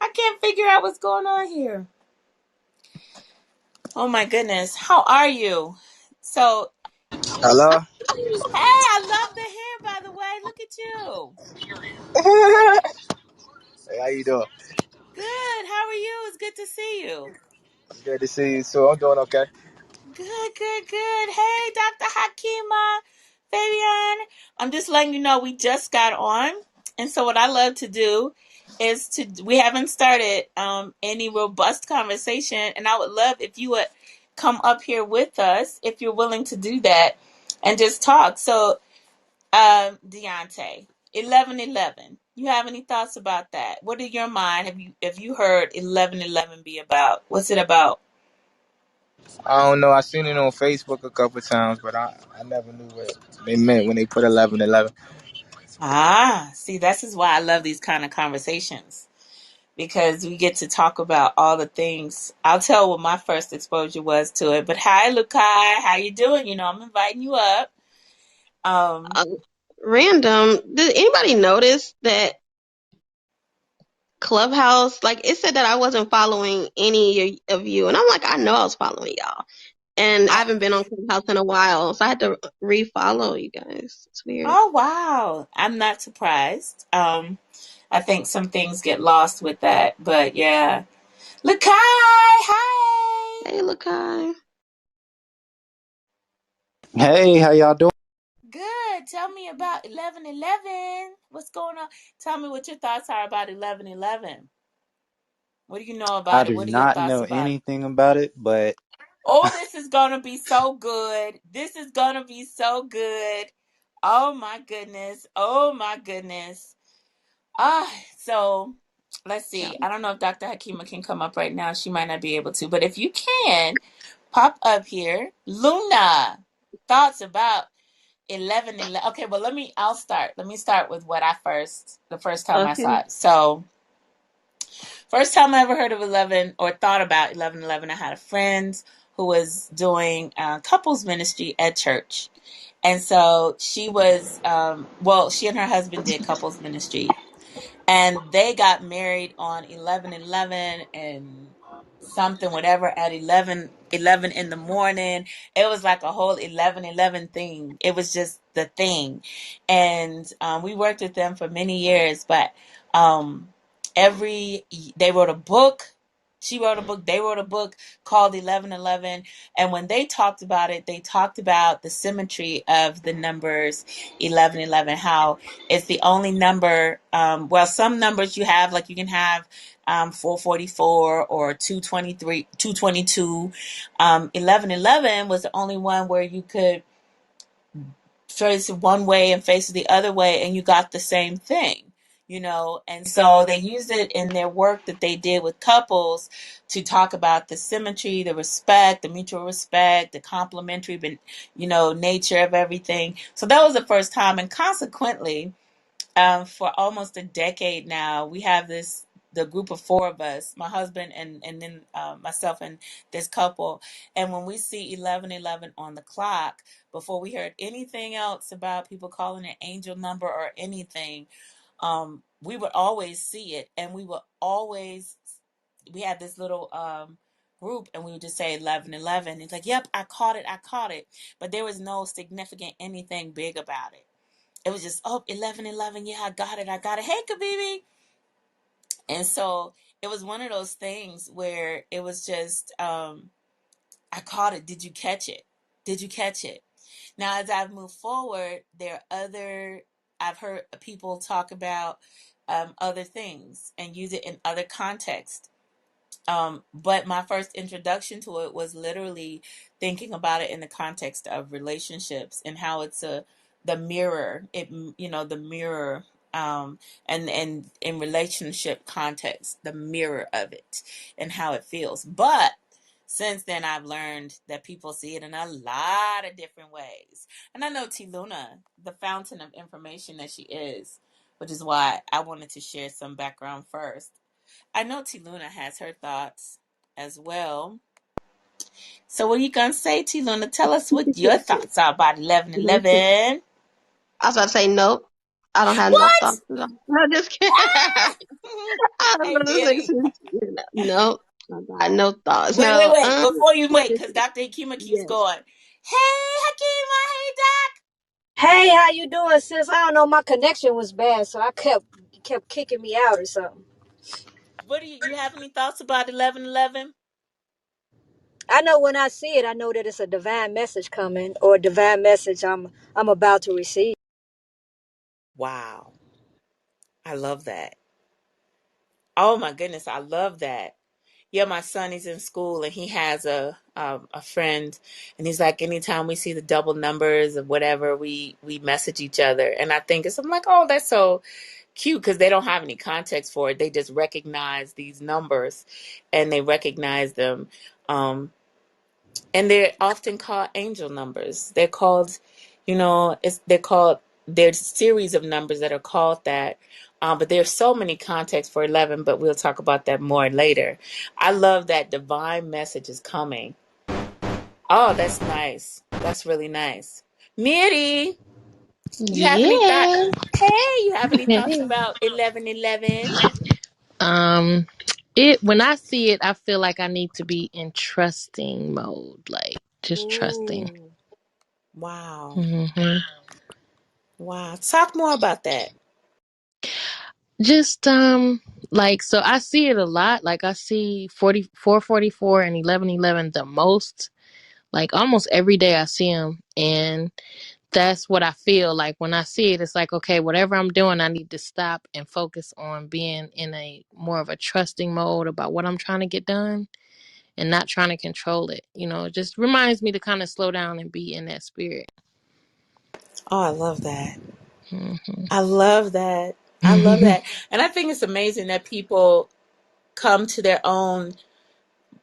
I can't figure out what's going on here. Oh my goodness. How are you? So, Hello. hey, I love the hair, by the way. Look at you. Hey, how you doing? Good. How are you? It's good to see you. Good to see you. So I'm doing okay. Good, good, good. Hey, Dr. Hakima, Fabian. I'm just letting you know we just got on. And so what I love to do is we haven't started any robust conversation. And I would love if you would come up here with us, if you're willing to do that, and just talk. So, Deontay, 11:11. You have any thoughts about that? What in your mind have you heard 11:11 be about? What's it about? I don't know. I seen it on Facebook a couple times, but I never knew what they meant when they put 11:11. Ah, see, this is why I love these kind of conversations because we get to talk about all the things. I'll tell what my first exposure was to it. But hi, Lukai, how you doing? I'm inviting you up. Um, Uh, Random. Did anybody notice that Clubhouse, like it said that I wasn't following any of you, and I'm like, I know I was following y'all, and I oh, haven't been on Clubhouse in a while, so I had to refollow you guys. It's weird. oh wow, I'm not surprised. I think some things get lost with that, but yeah, Lukai, hi. Hey, Lakai. Hey, how y'all doing? Good. Tell me about 11:11. What's going on? Tell me what your thoughts are about 11:11. What do you know I about it? do What are your not thoughts know about it? anything about it, but Oh, this is going to be so good. This is going to be so good. Oh my goodness. Oh my goodness. Ah, so let's Yeah. see. I don't know if Dr. Hakima can come up right now. She might not be able to, but if you can, pop up here. Luna, thoughts about 11:11. Okay, well, I'll start. Let me start with the first time I saw Okay. it. So, first time I ever heard of 11 or thought about 11:11, I had a friend who was doing couples ministry at church. And so she and her husband did couples ministry. And they got married on 11:11 and something, whatever, at 11:11 in the morning. It was like a whole 11:11 thing. It was just the thing. And we worked with them for many years, but um, they wrote a book. She wrote a book, they wrote a book called 11:11. And when they talked about it, they talked about the symmetry of the numbers 11:11, how it's the only number. Well, some numbers you have, like you can have 444 or 223, 222. 11:11 was the only one where you could face it one way and face it the other way, and you got the same thing. And so they used it in their work that they did with couples to talk about the symmetry, the respect, the mutual respect, the complementary, nature of everything. So that was the first time, and consequently, for almost a decade now, we have the group of four of us, my husband and then myself and this couple. And when we see 11:11 on the clock, before we heard anything else about people calling it angel number or anything, we would always see it, and we had this little group, and we would just say 11:11. It's like, yep, I caught it, I caught it. But there was no significant anything big about it. It was just, oh, 11:11. Yeah, I got it. I got it. Hey, Kabibi. And so it was one of those things where it was just, I caught it. Did you catch it? Did you catch it? Now, as I've moved forward, I've heard people talk about other things and use it in other contexts. But my first introduction to it was literally thinking about it in the context of relationships and how it's the mirror. The mirror, and in relationship context, the mirror of it and how it feels. But since then, I've learned that people see it in a lot of different ways. And I know T Luna, the fountain of information that she is, which is why I wanted to share some background first. I know T Luna has her thoughts as well. So what are you gonna say, T Luna? Tell us what your thoughts are about 11:11. I was about to say nope. I don't have no What? thoughts at all. No, just kidding. I Hey, don't know Danny. no, I got no thoughts. Wait, wait, No, wait. Before you wait, yes, because Dr. Akima keeps yes. going. Hey, Hakima. Hey, Doc. Hey, how you doing, sis? I don't know, my connection was bad, so I kept kicking me out or something. What do you have any thoughts about 11:11? I know when I see it, I know that it's a divine message coming or a divine message I'm about to receive. Wow. I love that. Oh my goodness, I love that. Yeah, my son is in school and he has a friend, and he's like, anytime we see the double numbers of whatever, we message each other, and I think I'm like, oh, that's so cute because they don't have any context for it. They just recognize these numbers, and they recognize them, and they're often called angel numbers. They're called, they're called, there's a series of numbers that are called that. But there's so many contexts for 11, but we'll talk about that more later. I love that divine message is coming. Oh, that's nice. That's really nice. Miri, you have any thought? Yeah. Hey, you have any thoughts about 11:11? um it when I see it, I feel like I need to be in trusting mode, like just trusting. Ooh, wow. hmm Wow. Talk more about that. Just like, so I see it a lot. Like I see 44 and 11:11 the most. Like almost every day I see them, and that's what I feel like when I see it. It's like, okay, whatever I'm doing, I need to stop and focus on being in a more of a trusting mode about what I'm trying to get done and not trying to control it. It just reminds me to kind of slow down and be in that spirit. Oh, I love that. hmm I love that. I love that. And I think it's amazing that people come to their own,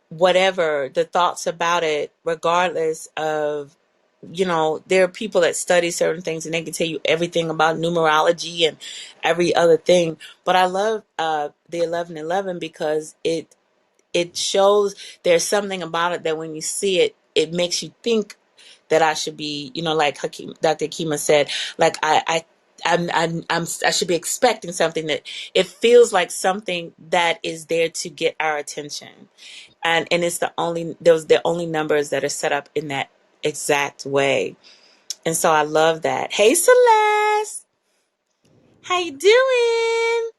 whatever the thoughts about it, regardless of, there are people that study certain things and they can tell you everything about numerology and every other thing. But I love the 11:11 because it shows there's something about it that when you see it, it makes you think that I should be, like Dr. Kima said, like I should be expecting something, that it feels like something that is there to get our attention, and it's the only numbers that are set up in that exact way, and so I love that. Hey, Celeste, how you doing?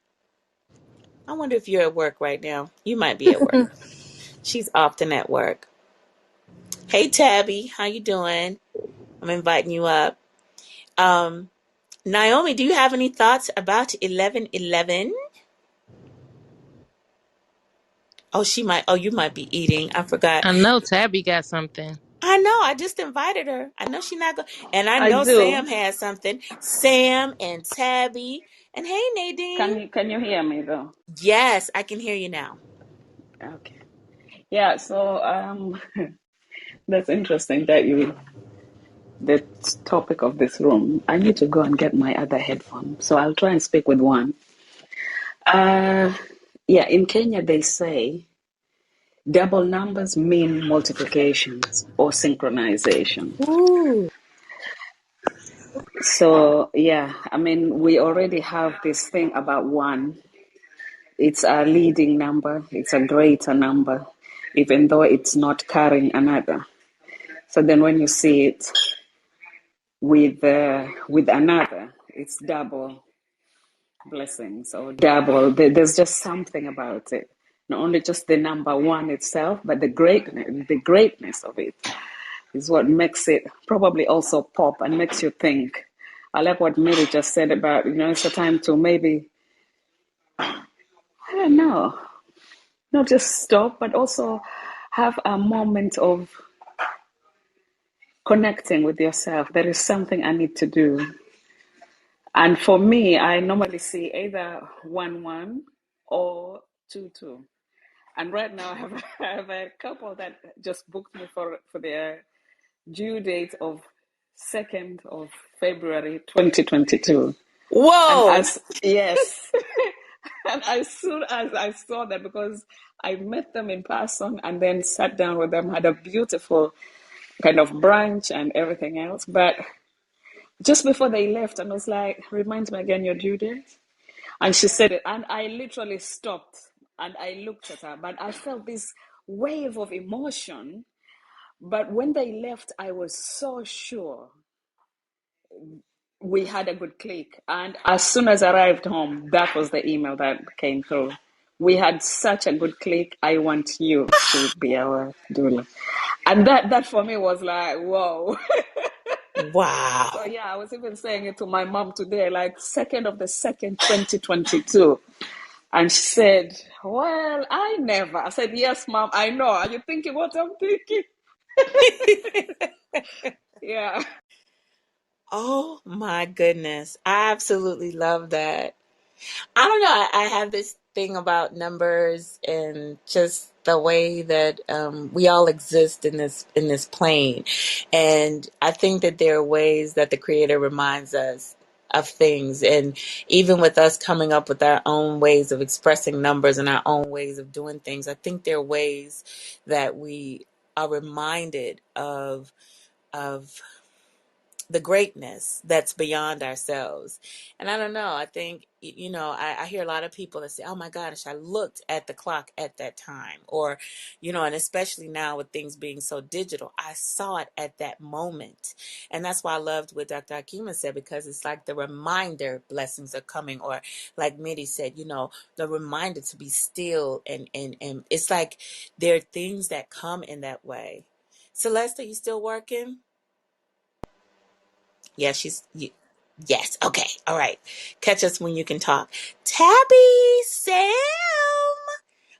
I wonder if you're at work right now. You might be at work. She's often at work. Hey, Tabby, how you doing? I'm inviting you up. Um, Naomi, do you have any thoughts about 11:11? Oh, she might. Oh, you might be eating. I forgot. I know Tabby got something. I know. I just invited her. I know she's not going. And I I know do. Sam has something. Sam and Tabby. And hey, Nadine. Can you hear me though? Yes, I can hear you now. Okay. Yeah, so that's interesting that the topic of this room. I need to go and get my other headphone. So I'll try and speak with one. Uh yeah, in Kenya they say double numbers mean multiplications or synchronization. Ooh. So yeah, I mean we already have this thing about one. It's a leading number, it's a greater number, even though it's not carrying another. So then when you see it with another, it's double blessings or double. There's just something about it. Not only just the number one itself, but the greatness of it is what makes it probably also pop and makes you think. I like what Mary just said about, it's a time to maybe, I don't know, not just stop, but also have a moment of connecting with yourself. There is something I need to do. And for me, I normally see either 1 1 or 2 2. And right now, I have, I have a couple that just booked me for their due date of 2nd of February 2022. And Whoa. as, yes, and as soon as I saw that, because I met them in person and then sat down with them, had a beautiful kind of brunch and everything else. But just before they left, and I was like, "Remind me again your due date." And she said it, and I literally stopped and I looked at her, but I felt this wave of emotion. But when they left, I was so sure we had a good click. And as soon as I arrived home, that was the email that came through. We had such a good click. I want you to be our doula. And that for me was like, whoa. So Wow. yeah, I was even saying it to my mom today, like 2nd of the 2nd, 2022. And she said, well, I never. I said, yes, mom, I know. Are you thinking what I'm thinking? Yeah. Oh my goodness. I absolutely love that. I don't know. I have this thing about numbers and just the way that we all exist in this plane, and I think that there are ways that the Creator reminds us of things, and even with us coming up with our own ways of expressing numbers and our own ways of doing things, I think there are ways that we are reminded of the greatness that's beyond ourselves. And I don't know, I think, I hear a lot of people that say, oh my gosh, I looked at the clock at that time. Or, and especially now with things being so digital, I saw it at that moment. And that's why I loved what Dr. Akima said, because it's like the reminder blessings are coming. Or like Mitty said, the reminder to be still. And it's like there are things that come in that way. Celeste, are you still working? Yeah, yes. Okay. All right. Catch us when you can talk. Tabby, Sam,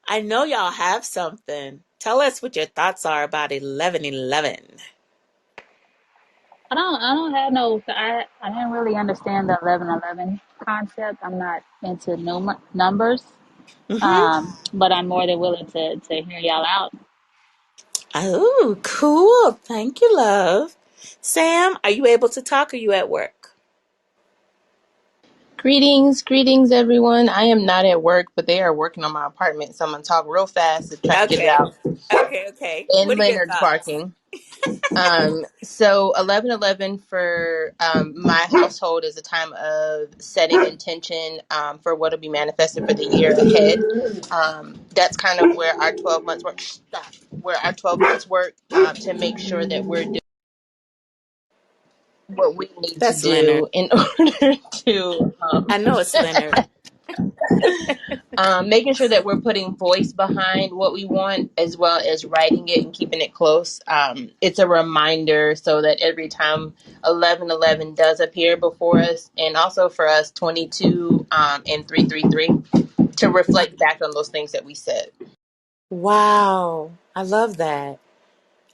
I know y'all have something. Tell us what your thoughts are about 1111. I don't have no. I didn't really understand the 1111 concept. I'm not into numbers. Mm-hmm. But I'm more than willing to hear y'all out. Oh, cool. Thank you, love. Sam, are you able to talk? Or are you at work? Greetings, everyone. I am not at work, but they are working on my apartment, so I'm gonna talk real fast and try to get it Okay. out. Okay. And What are your Leonard's thoughts? barking. So 1111 for my household is a time of setting intention for what will be manifested for the year ahead. That's kind of where our 12 months work. Stop. Where our 12 months work to make sure that we're doing what we need to That's Leonard. do in order to I know it's Leonard. making sure that we're putting voice behind what we want as well as writing it and keeping it close. It's a reminder so that every time 1111 does appear before us, and also for us 22 and 333 to reflect back on those things that we said. Wow. I love that.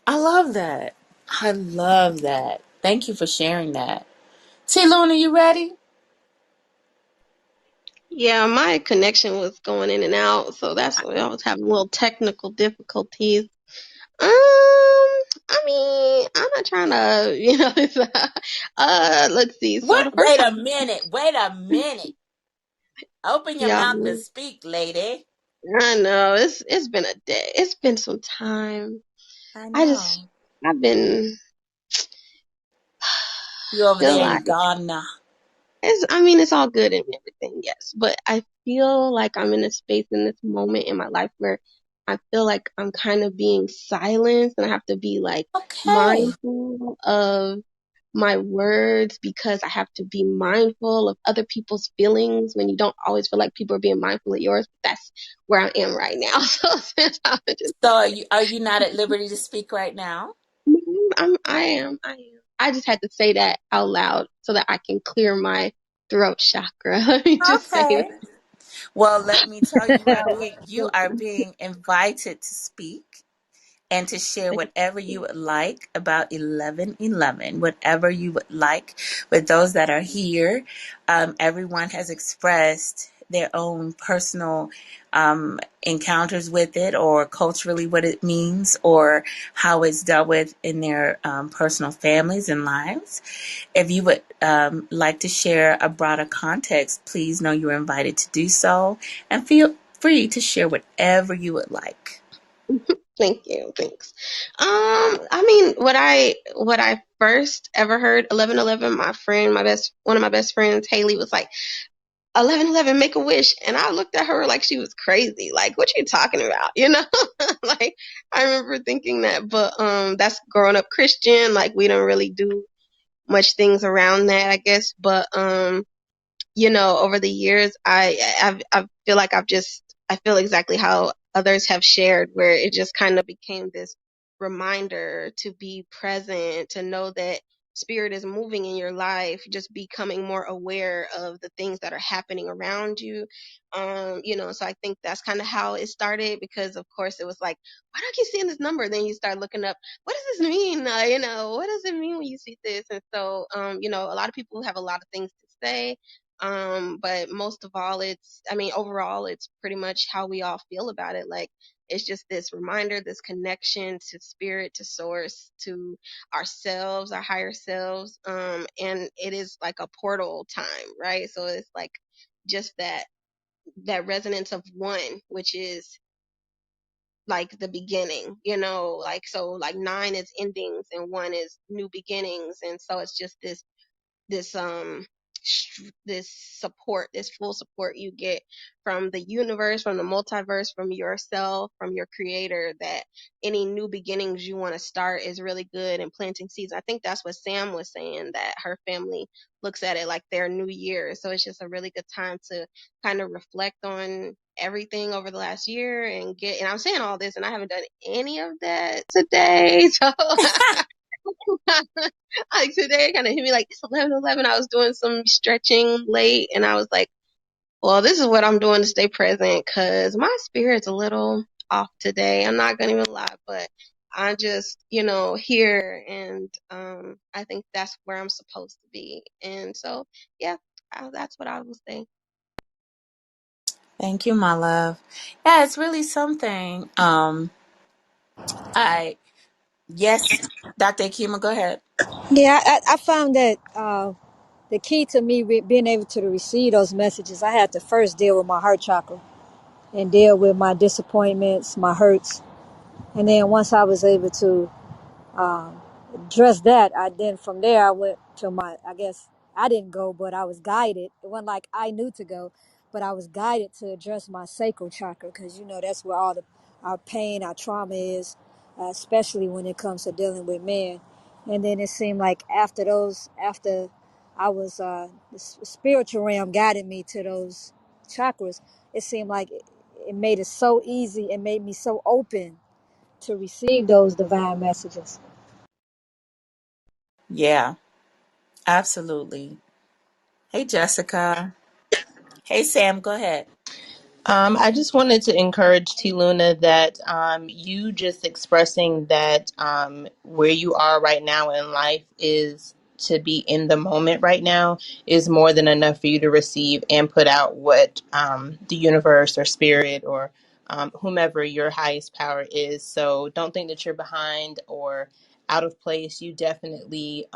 I love that. I love that. Thank you for sharing that. T Luna, you ready? Yeah, my connection was going in and out, so that's why I was having a little technical difficulties. I mean, I'm not trying to, let's see. So What? the first Wait time, a minute. Wait a minute. Open your yeah, mouth and speak, lady. I know it's been a day. It's been some time. I I just know. I've been You over feel there like in Ghana. I mean, it's all good and everything, yes. But I feel like I'm in a space in this moment in my life where I feel like I'm kind of being silenced and I have to be like Okay. mindful of my words because I have to be mindful of other people's feelings when you don't always feel like people are being mindful of yours. But that's where I am right now. So since I'm just So are you not at liberty to speak right now? I am. I just had to say that out loud so that I can clear my throat chakra. Let me just say Okay. Well, let me tell you, you are that. being invited to speak and to share whatever you would like about 1111, whatever you would like with those that are here. Everyone has expressed their own personal encounters with it, or culturally what it means, or how it's dealt with in their personal families and lives. If you would like to share a broader context, please know you're invited to do so, and feel free to share whatever you would like. Thank you. Thanks. I mean, what I first ever heard 11:11, one of my best friends, Haley, was like 11:11, make a wish, and I looked at her like she was crazy. Like, what you talking about? Like I remember thinking that, but that's growing up Christian. Like we don't really do much things around that, I guess. But over the years, I feel like I feel exactly how others have shared, where it just kind of became this reminder to be present, to know that spirit is moving in your life, just becoming more aware of the things that are happening around you. So I think that's kind of how it started, because of course it was like, why do I keep seeing this number? Then you start looking up, what does this mean? What does it mean when you see this? And so, a lot of people have a lot of things to say, but most of all, overall, it's pretty much how we all feel about it. Like, it's just this reminder, this connection to spirit, to source, to ourselves, our higher selves. And it is like a portal time, right? So it's like just that resonance of one, which is like the beginning, like, so like 9 is endings and 1 is new beginnings. And so it's just this this support, this full support you get from the universe, from the multiverse, from yourself, from your creator, that any new beginnings you want to start is really good, and planting seeds. I think that's what Sam was saying, that her family looks at it like their new year. So it's just a really good time to kind of reflect on everything over the last year, and I'm saying all this and I haven't done any of that today. So like today kind of hit me like it's 11:11. I was doing some stretching late, and I was like, well, this is what I'm doing to stay present, because my spirit's a little off today. I'm not gonna even lie, but I'm just, here, and I think that's where I'm supposed to be. And so, yeah, that's what I was saying. Thank you, my love. Yeah, it's really something. I Yes, Dr. Akima, go ahead. Yeah, I found that the key to me being able to receive those messages, I had to first deal with my heart chakra and deal with my disappointments, my hurts. And then once I was able to address that, then from there I went to I guess I didn't go, but I was guided. It wasn't like I knew to go, but I was guided to address my sacral chakra, because that's where all our pain, our trauma is, especially when it comes to dealing with men. And then it seemed like after I was the spiritual realm guided me to those chakras, it seemed like it made it so easy. It made me so open to receive those divine messages. Yeah, absolutely. Hey, Jessica. Hey, Sam, go ahead. I just wanted to encourage T Luna that you just expressing that where you are right now in life is to be in the moment right now is more than enough for you to receive and put out what the universe or spirit or whomever your highest power is. So don't think that you're behind or out of place. You definitely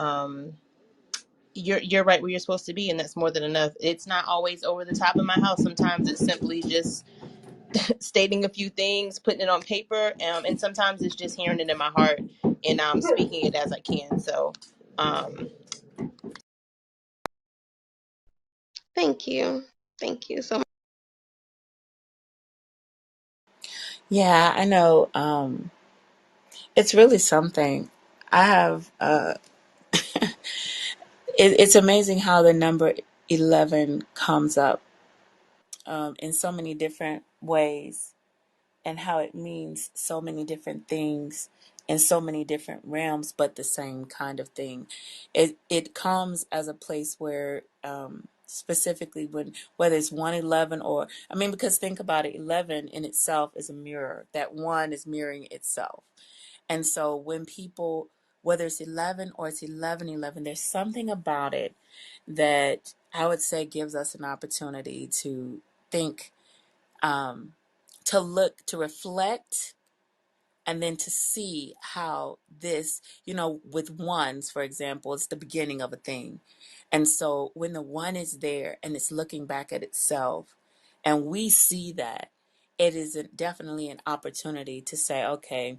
you're right where you're supposed to be, and that's more than enough. It's not always over the top of my house. Sometimes it's simply just stating a few things, putting it on paper, and sometimes it's just hearing it in my heart and speaking it as I can. So, Thank you so much. Yeah, I know. It's really something. I have. It's amazing how the number 11 comes up in so many different ways, and how it means so many different things in so many different realms, but the same kind of thing. It comes as a place where, specifically when whether it's 111 or, I mean, because think about it, 11 in itself is a mirror. That one is mirroring itself. And so when people, whether it's 11 or it's 11:11, there's something about it that I would say gives us an opportunity to think, um, to look, to reflect, and then to see how this, with ones, for example, it's the beginning of a thing. And so when the one is there and it's looking back at itself, and we see that, it is definitely an opportunity to say, okay,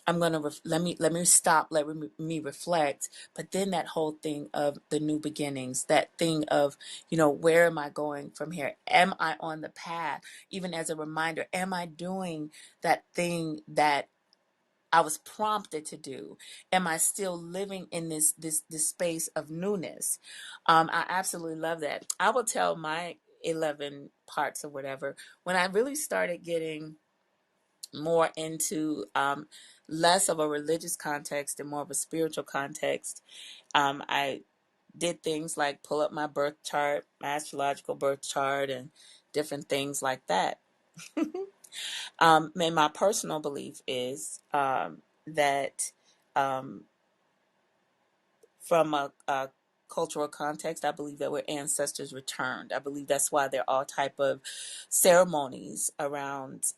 I'm gonna let me stop, me reflect. But then that whole thing of the new beginnings, that thing of, where am I going from here? Am I on the path? Even as a reminder, am I doing that thing that I was prompted to do? Am I still living in this space of newness? I absolutely love that. I will tell my 11 parts or whatever when I really started getting more into less of a religious context and more of a spiritual context. I did things like pull up my birth chart, my astrological birth chart, and different things like that. And my personal belief is that um, from a cultural context, I believe that we're ancestors returned. I believe that's why there are all type of ceremonies around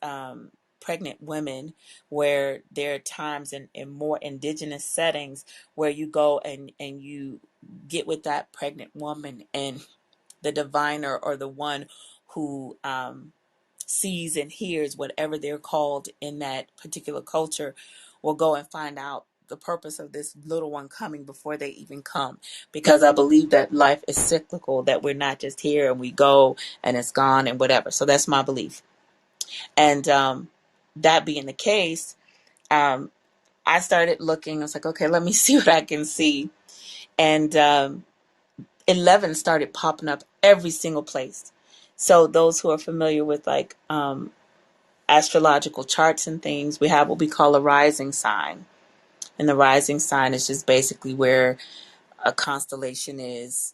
pregnant women, where there are times in more indigenous settings where you go and you get with that pregnant woman, and the diviner, or the one who sees and hears whatever they're called in that particular culture, will go and find out the purpose of this little one coming before they even come. Because I believe that life is cyclical, that we're not just here and we go and it's gone and whatever. So that's my belief. And that being the case, um, I started looking. I was like, okay, let me see what I can see. And 11 started popping up every single place. So those who are familiar with like astrological charts and things, we have what we call a rising sign. And the rising sign is just basically where a constellation is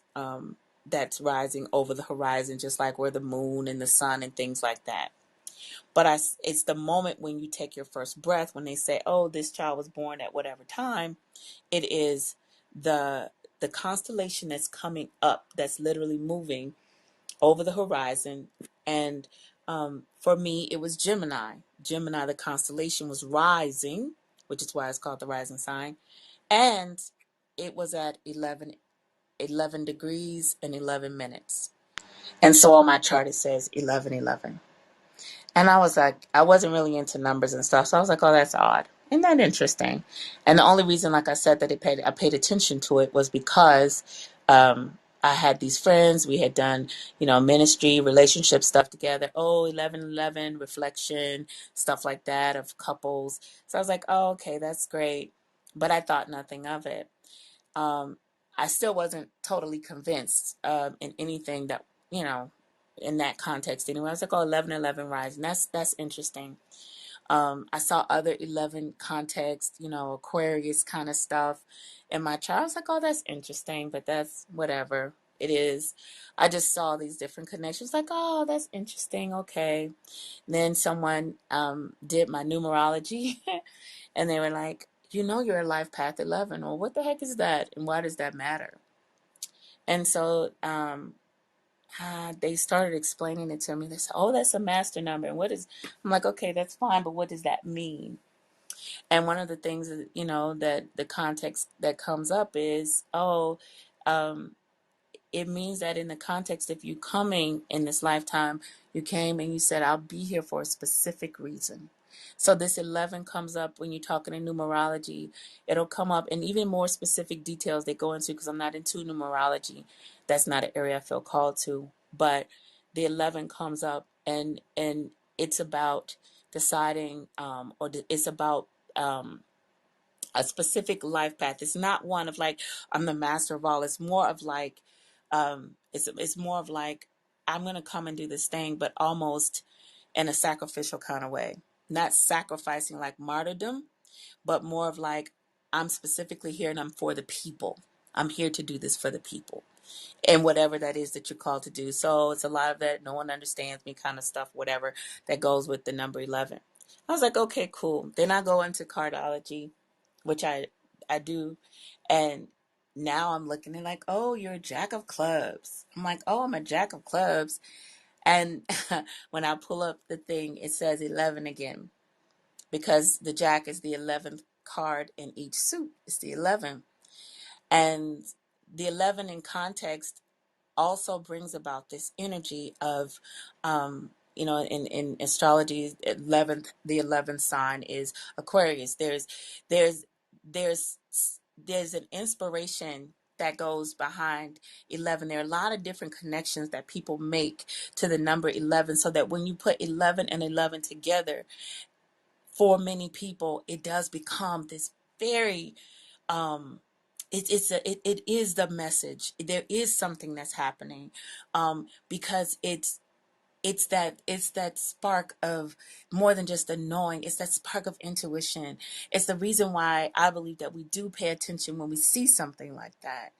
that's rising over the horizon, just like where the moon and the sun and things like that. But it's the moment when you take your first breath, when they say, oh, this child was born at whatever time. It is the constellation that's coming up, that's literally moving over the horizon. And for me, it was Gemini. Gemini, the constellation, was rising, which is why it's called the rising sign. And it was at 11 degrees and 11 minutes. And so on my chart, it says 11:11. And I was like, I wasn't really into numbers and stuff. So I was like, oh, that's odd. Isn't that interesting? And the only reason, like I said, that I paid attention to it was because I had these friends. We had done, ministry, relationship stuff together. Oh, 11:11, reflection, stuff like that of couples. So I was like, oh, okay, that's great. But I thought nothing of it. Um, I still wasn't totally convinced in anything that, you know, in that context anyway. I was like, oh, 11:11 rise. And that's interesting. I saw other 11 context, Aquarius kind of stuff in my chart. I was like, oh, that's interesting, but that's whatever it is. I just saw these different connections, like, oh, that's interesting. Okay. Then someone did my numerology and they were like, you're a life path 11. Well, what the heck is that? And why does that matter? And so they started explaining it to me. They said, oh, that's a master number. And I'm like, okay, that's fine, but what does that mean? And one of the things, that the context that comes up is, um, it means that in the context of you coming in this lifetime, you came and you said, I'll be here for a specific reason. So this 11 comes up when you're talking in numerology. It'll come up in even more specific details they go into, because I'm not into numerology. That's not an area I feel called to. But the 11 comes up, and it's about deciding, it's about a specific life path. It's not one of like, I'm the master of all. It's more of like, it's more of like, I'm gonna come and do this thing, but almost in a sacrificial kind of way. Not sacrificing like martyrdom, but more of like, I'm specifically here and I'm for the people. I'm here to do this for the people, and whatever that is that you're called to do. So it's a lot of that no one understands me kind of stuff, whatever that goes with the number 11. I was like, okay, cool. Then I go into cardology, which I do, and now I'm looking at like, oh, you're a jack of clubs. I'm like, oh, I'm a jack of clubs. And when I pull up the thing, it says 11 again, because the jack is the 11th card in each suit. It's the 11. And the 11 in context also brings about this energy of You know, in astrology, the 11th sign is Aquarius. There's there's there's an inspiration that goes behind 11. There are a lot of different connections that people make to the number 11, so that when you put 11 and 11 together, for many people, it does become this very it is the message. There is something that's happening, because it's that spark of more than just a knowing. It's that spark of intuition. It's the reason why I believe that we do pay attention when we see something like that,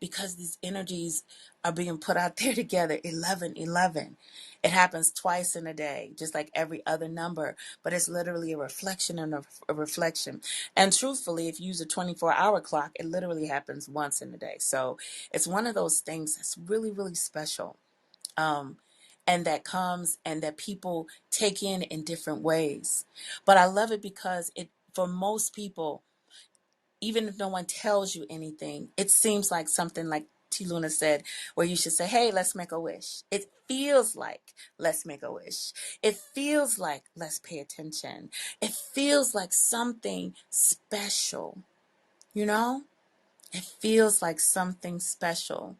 because these energies are being put out there together. 11, 11. It happens twice in a day, just like every other number, but it's literally a reflection and a reflection. And truthfully, if you use a 24-hour clock, it literally happens once in a day. So it's one of those things that's really, really special. And that comes and that people take in different ways. But I love it because for most people, even if no one tells you anything, it seems like something like T. Luna said, where you should say, hey, let's make a wish. It feels like let's make a wish. It feels like let's pay attention. It feels like something special, you know? It feels like something special.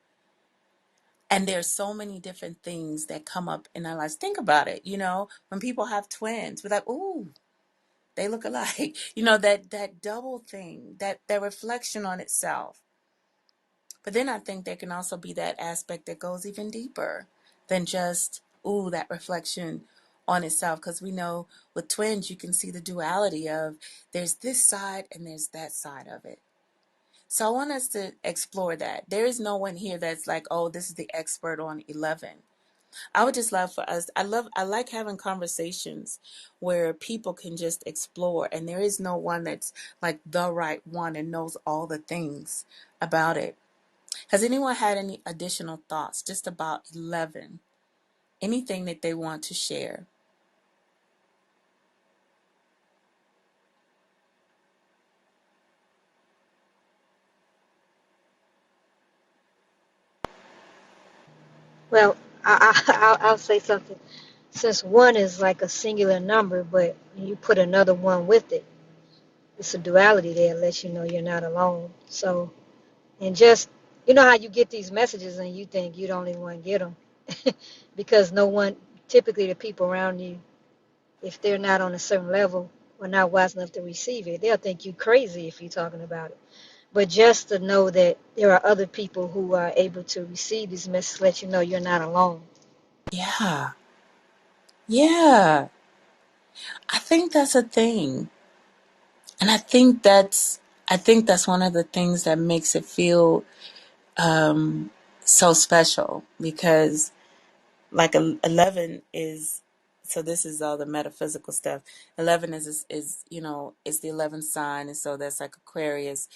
And there's so many different things that come up in our lives. Think about it, when people have twins, we're like, ooh, they look alike. That double thing, that reflection on itself. But then I think there can also be that aspect that goes even deeper than just, ooh, that reflection on itself. Because we know with twins, you can see the duality of there's this side and there's that side of it. So I want us to explore that. There is no one here that's like, oh, this is the expert on 11. I would just love for us, I like having conversations where people can just explore, and there is no one that's like the right one and knows all the things about it. Has anyone had any additional thoughts just about 11? Anything that they want to share? Well, I'll say something. Since one is like a singular number, but you put another one with it, it's a duality there. It lets you know you're not alone. So, and just, you know how you get these messages and you think you're the only one get them because no one, typically the people around you, if they're not on a certain level or not wise enough to receive it, they'll think you crazy if you're talking about it. But just to know that there are other people who are able to receive these messages, let you know you're not alone. Yeah. Yeah. I think that's a thing. And I think that's one of the things that makes it feel so special, because like 11 is, so this is all the metaphysical stuff. 11 is the 11th sign, and so that's like Aquarius,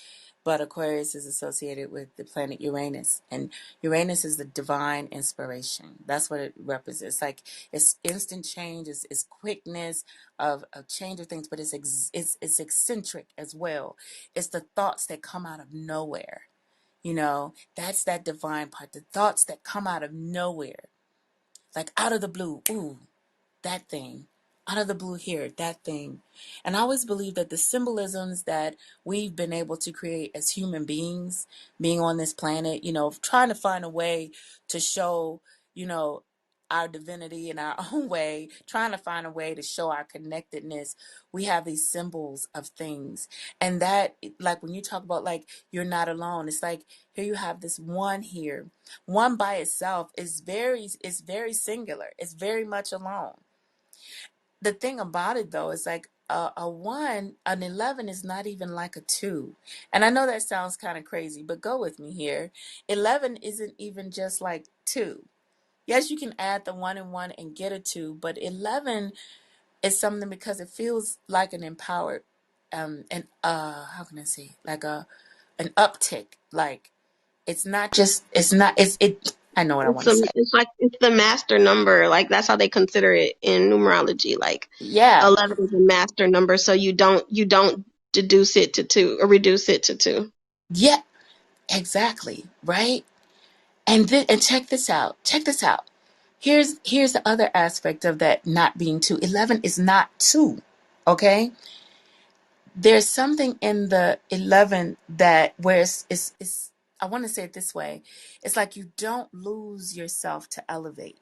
but Aquarius is associated with the planet Uranus, and Uranus is the divine inspiration. That's what it represents. Like, it's instant change, it's quickness of change of things, but it's eccentric as well. It's the thoughts that come out of nowhere. That's that divine part, the thoughts that come out of nowhere, like out of the blue. Ooh, that thing. Out of the blue here, that thing. And I always believe that the symbolisms that we've been able to create as human beings, being on this planet, trying to find a way to show, you know, our divinity in our own way, trying to find a way to show our connectedness. We have these symbols of things. And that, like when you talk about like, you're not alone, it's like, here you have this one here. One by itself is very singular. It's very much alone. The thing about it though is like a one, an 11 is not even like a two. And I know that sounds kind of crazy, but go with me here. 11 isn't even just like two. Yes, you can add the one and one and get a two, but 11 is something because it feels like an empowered, and how can I say, like an uptick. Like, I know what I want to say. It's the master number. Like that's how they consider it in numerology. Like Yeah, 11 is a master number, so you don't deduce it to two or reduce it to two. yeah, exactly, right? And check this out. Check this out. Here's the other aspect of that not being 2. 11 is not 2. Okay? There's something in the 11 that where it's I want to say it this way. It's like you don't lose yourself to elevate.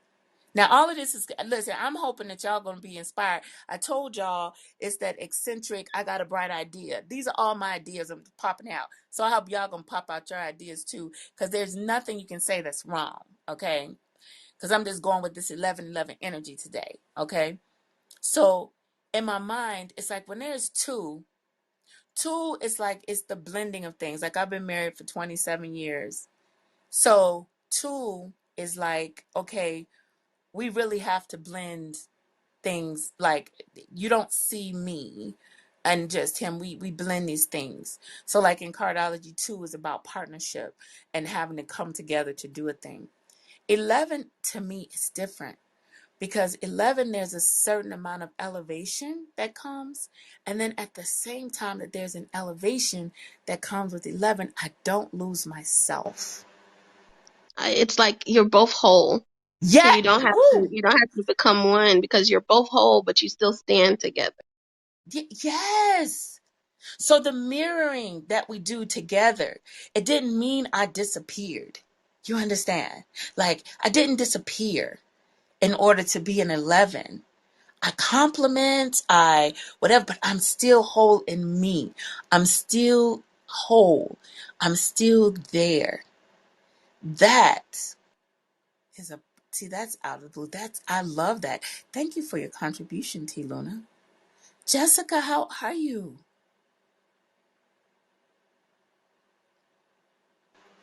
Now, all of this is, listen, I'm hoping that y'all going to be inspired. I told y'all it's that eccentric, I got a bright idea. These are all my ideas I'm popping out. So I hope y'all going to pop out your ideas too, because there's nothing you can say that's wrong, okay? Because I'm just going with this 11-11 energy today, okay? So in my mind, it's like when there's two is like it's the blending of things. Like I've been married for 27 years. So 2 is like, okay, we really have to blend things. Like you don't see me and just him. We blend these things. So like in cardology, 2 is about partnership and having to come together to do a thing. 11 to me is different. Because 11, there's a certain amount of elevation that comes. And then at the same time that there's an elevation that comes with 11, I don't lose myself. It's like you're both whole. So Yeah. Ooh. you don't have to become one because you're both whole, but you still stand together. Yes. So the mirroring that we do together, it didn't mean I disappeared. You understand? Like I didn't disappear in order to be an 11. I compliment, I whatever, but I'm still whole in me. I'm still whole. I'm still there. That is a see, that's out of the blue. That's I love that. Thank you for your contribution, T Luna. Jessica, how are you?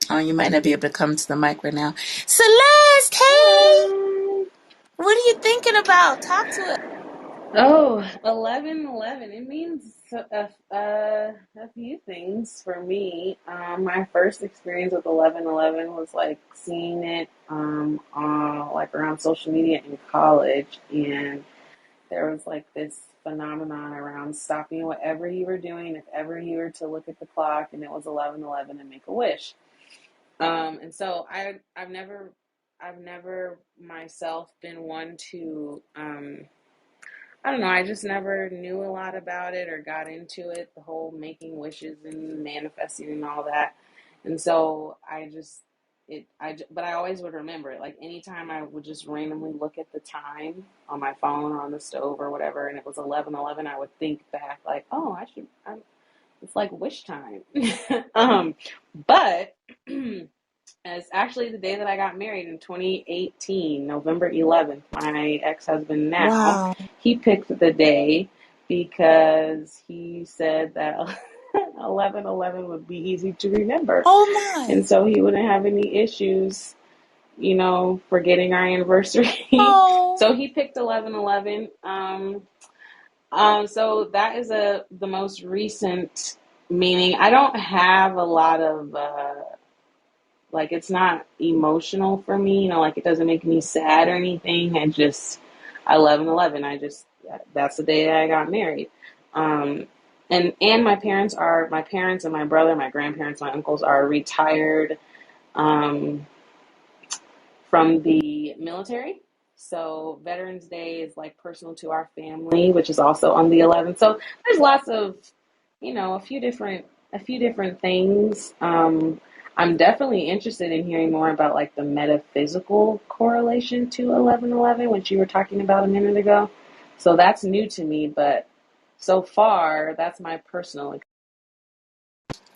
Oh, you might not be able to come to the mic right now. Celeste, hey! Hello. What are you thinking about? Talk to us. Oh, 11:11. It means a few things for me. My first experience with 11:11 was like seeing it like around social media in college, and there was like this phenomenon around stopping whatever you were doing, if ever you were to look at the clock, and it was 11:11 and make a wish. And so I've never myself been one to I don't know, I just never knew a lot about it or got into it, the whole making wishes and manifesting and all that. And so but I always would remember it. Like anytime I would just randomly look at the time on my phone or on the stove or whatever, and it was 11:11, I would think back like, oh, it's like wish time. But it's actually the day that I got married in 2018, November 11th. My ex-husband now, Wow. he picked the day because he said that 11/11 would be easy to remember. Oh my. And so he wouldn't have any issues, forgetting our anniversary. Oh. So he picked 11/11. So that is the most recent meaning. I don't have a lot of like it's not emotional for me, like it doesn't make me sad or anything. I 11/11. That's the day that I got married. And my parents and my brother, my grandparents, my uncles are retired um, from the military. So Veterans Day is like personal to our family, which is also on the 11th. So there's lots of, a few different things. I'm definitely interested in hearing more about like the metaphysical correlation to 11/11, which you were talking about a minute ago. So that's new to me, but so far that's my personal.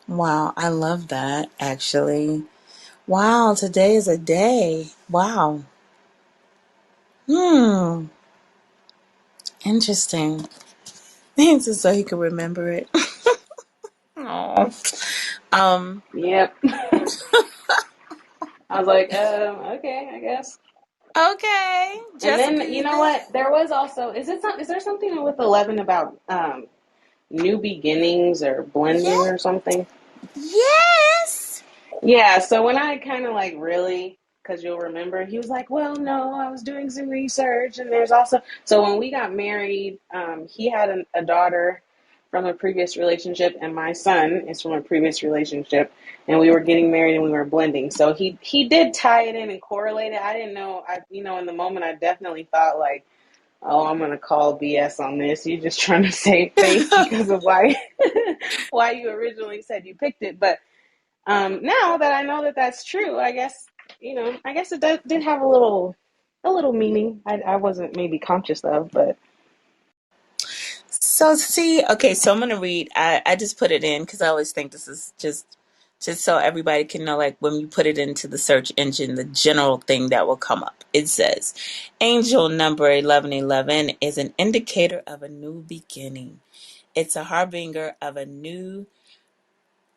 Wow, I love that actually. Wow, today is a day. Wow. Hmm. Interesting. Just so he could remember it. Oh. Um. Yep. I was like, okay, I guess. Okay, And Jessica, then you you know there? what? There was also is there something with 11 about new beginnings or blending Yeah. or something? Yes. Yeah, so when I kind of like really, because you'll remember, he was like, well, no, I was doing some research, and there's also, so when we got married, he had a daughter from a previous relationship, and my son is from a previous relationship, and we were getting married and we were blending. So he did tie it in and correlate it. I didn't know. In the moment, I definitely thought like, oh, I'm gonna call BS on this. You're just trying to save face because of why why you originally said you picked it. But now that I know that that's true, I guess did have a little meaning. I wasn't maybe conscious of, but So see, okay, so I'm gonna read. I just put it in because I always think this is just so everybody can know, like when you put it into the search engine, the general thing that will come up. It says, angel number 1111 is an indicator of a new beginning. It's a harbinger of a new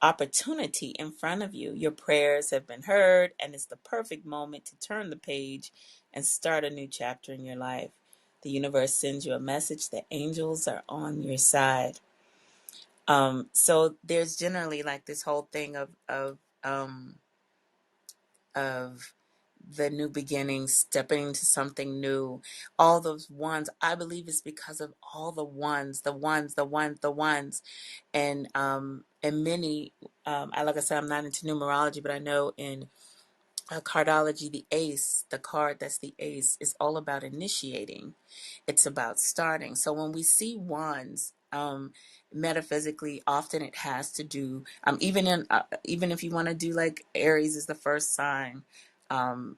opportunity in front of you. Your prayers have been heard, and it's the perfect moment to turn the page and start a new chapter in your life. The universe sends you a message that angels are on your side. So there's generally like this whole thing of the new beginning, stepping into something new. All those ones, I believe, is because of all the ones, and many. Like I said, I'm not into numerology, but I know in cardology, the ace, the card that's the ace, is all about initiating. It's about starting. So when we see wands, metaphysically, often it has to do, even if you want to do like Aries is the first sign, um,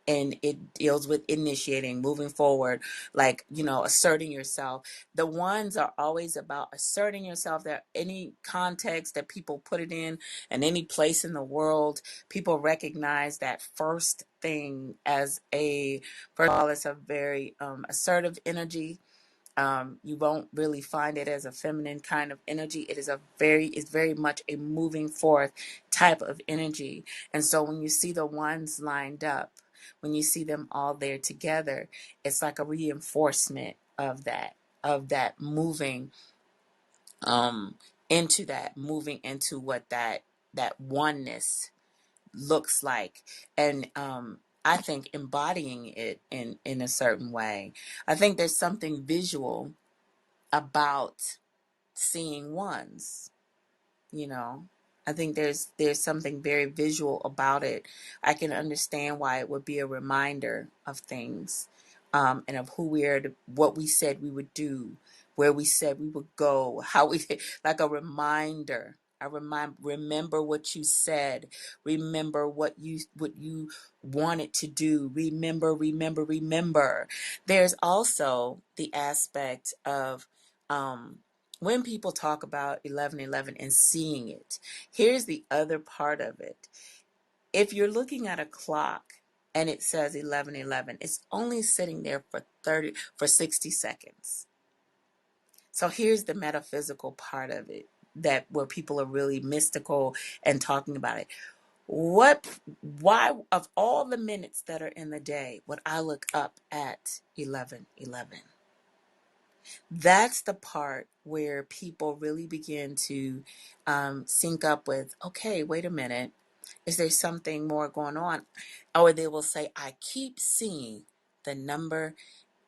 and it deals with initiating, moving forward, like, asserting yourself. The ones are always about asserting yourself. There, any context that people put it in, and any place in the world, people recognize that first thing as first of all, it's a very assertive energy. You won't really find it as a feminine kind of energy. It's very much a moving forth type of energy. And so when you see the ones lined up, when you see them all there together, it's like a reinforcement of that moving um moving into what that oneness looks like. And I think embodying it in a certain way. I think there's something visual about seeing ones, you know. I think there's something very visual about it. I can understand why it would be a reminder of things, and of who we are, what we said we would do, where we said we would go, how we like a reminder. Remember what you said. Remember what you wanted to do. Remember. There's also the aspect of when people talk about 1111 and seeing it. Here's the other part of it. If you're looking at a clock and it says 1111, it's only sitting there for 60 seconds. So here's the metaphysical part of it, that where people are really mystical and talking about it. Why of all the minutes that are in the day would I look up at 1111? That's the part where people really begin to sync up with, okay, wait a minute, is there something more going on? Or they will say, I keep seeing the number,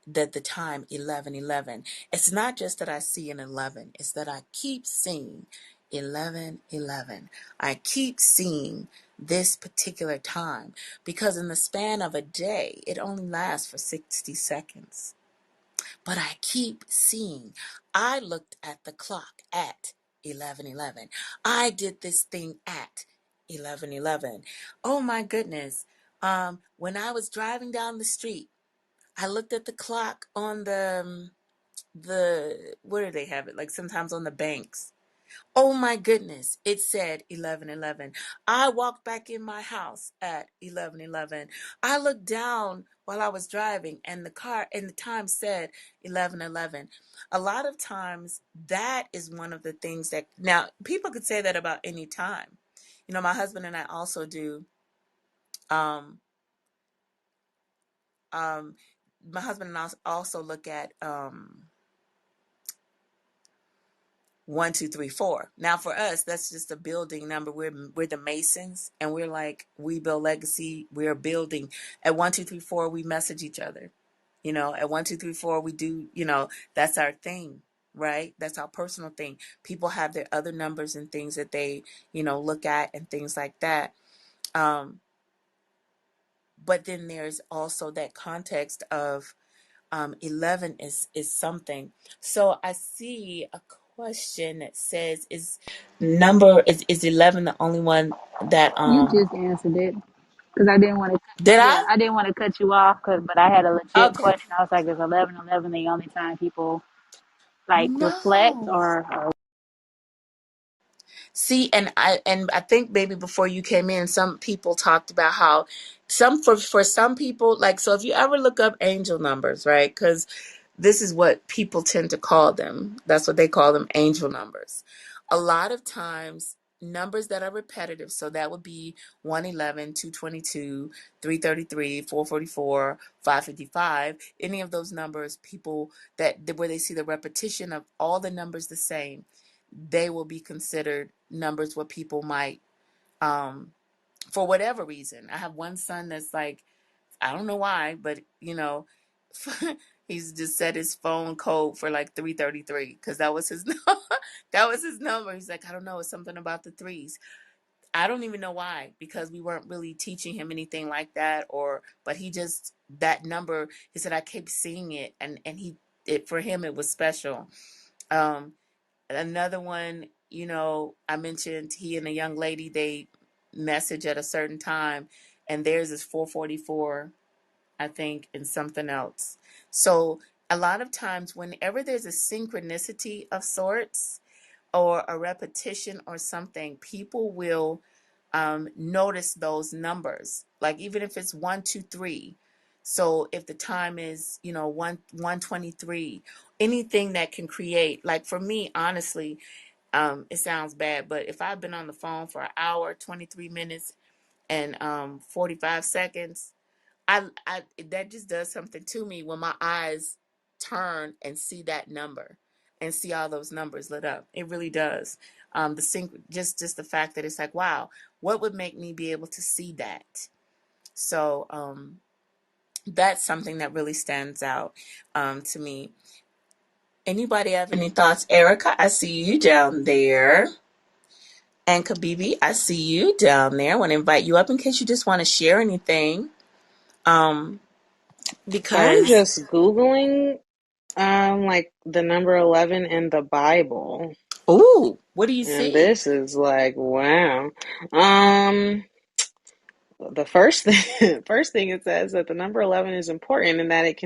the time 1111. It's not just that I see an 11, it's that I keep seeing 1111. I keep seeing this particular time, because in the span of a day, it only lasts for 60 seconds. But I keep seeing. I looked at the clock at 11:11. I did this thing at 11:11. Oh my goodness. When I was driving down the street, I looked at the clock on the where do they have it? Like sometimes on the banks. Oh my goodness, it said 11:11. I walked back in my house at 11:11. I looked down while I was driving, and the time said 11:11. A lot of times that is one of the things that, now people could say that about any time. My husband and I also do um um my husband and I also look at 1, 2, 3, 4. Now for us, that's just a building number. We're the Masons, and we're like, we build legacy. We're building at 1, 2, 3, 4. We message each other. At 1, 2, 3, 4, we do. That's our thing. right? That's our personal thing. People have their other numbers and things that they, look at and things like that. But then there's also that context of 11 is something. So I see a question that says, is 11 the only one that You just answered it because I didn't want to. did Yeah, I? I didn't want to cut you off, but I had a legit Okay. question. I was like, "Is 11:11 the only time people like reflect, No. or See, and I think maybe before you came in, some people talked about how for some people, like, so if you ever look up angel numbers, right? Because this is what people tend to call them. That's what they call them, angel numbers. A lot of times, numbers that are repetitive, so that would be 111, 222, 333, 444, 555. Any of those numbers, people where they see the repetition of all the numbers the same, they will be considered numbers where people might, for whatever reason. I have one son that's like, I don't know why, but he's just set his phone code for like 333 because that was his that was his number. He's like, I don't know, it's something about the threes. I don't even know why, because we weren't really teaching him anything like that, but he just, that number, he said, I kept seeing it, and for him it was special. Um, Another one, I mentioned he and a young lady, they message at a certain time, and theirs is 444, I think, and something else. So a lot of times, whenever there's a synchronicity of sorts or a repetition or something, people will notice those numbers. Like even if it's 123. So if the time is, 123, anything that can create, like for me, honestly, it sounds bad, but if I've been on the phone for an hour, 23 minutes, and 45 seconds, I that just does something to me when my eyes turn and see that number and see all those numbers lit up. It really does. The sync, just the fact that it's like, wow, what would make me be able to see that? So that's something that really stands out to me. Anybody have any thoughts? Erica, I see you down there. And Kabibi, I see you down there. I want to invite you up in case you just want to share anything. Um, I'm because, just Googling like the number 11 in the Bible. ooh, what do you And see? this is like, wow. Um, the first thing, first thing it says that the number 11 is important in that it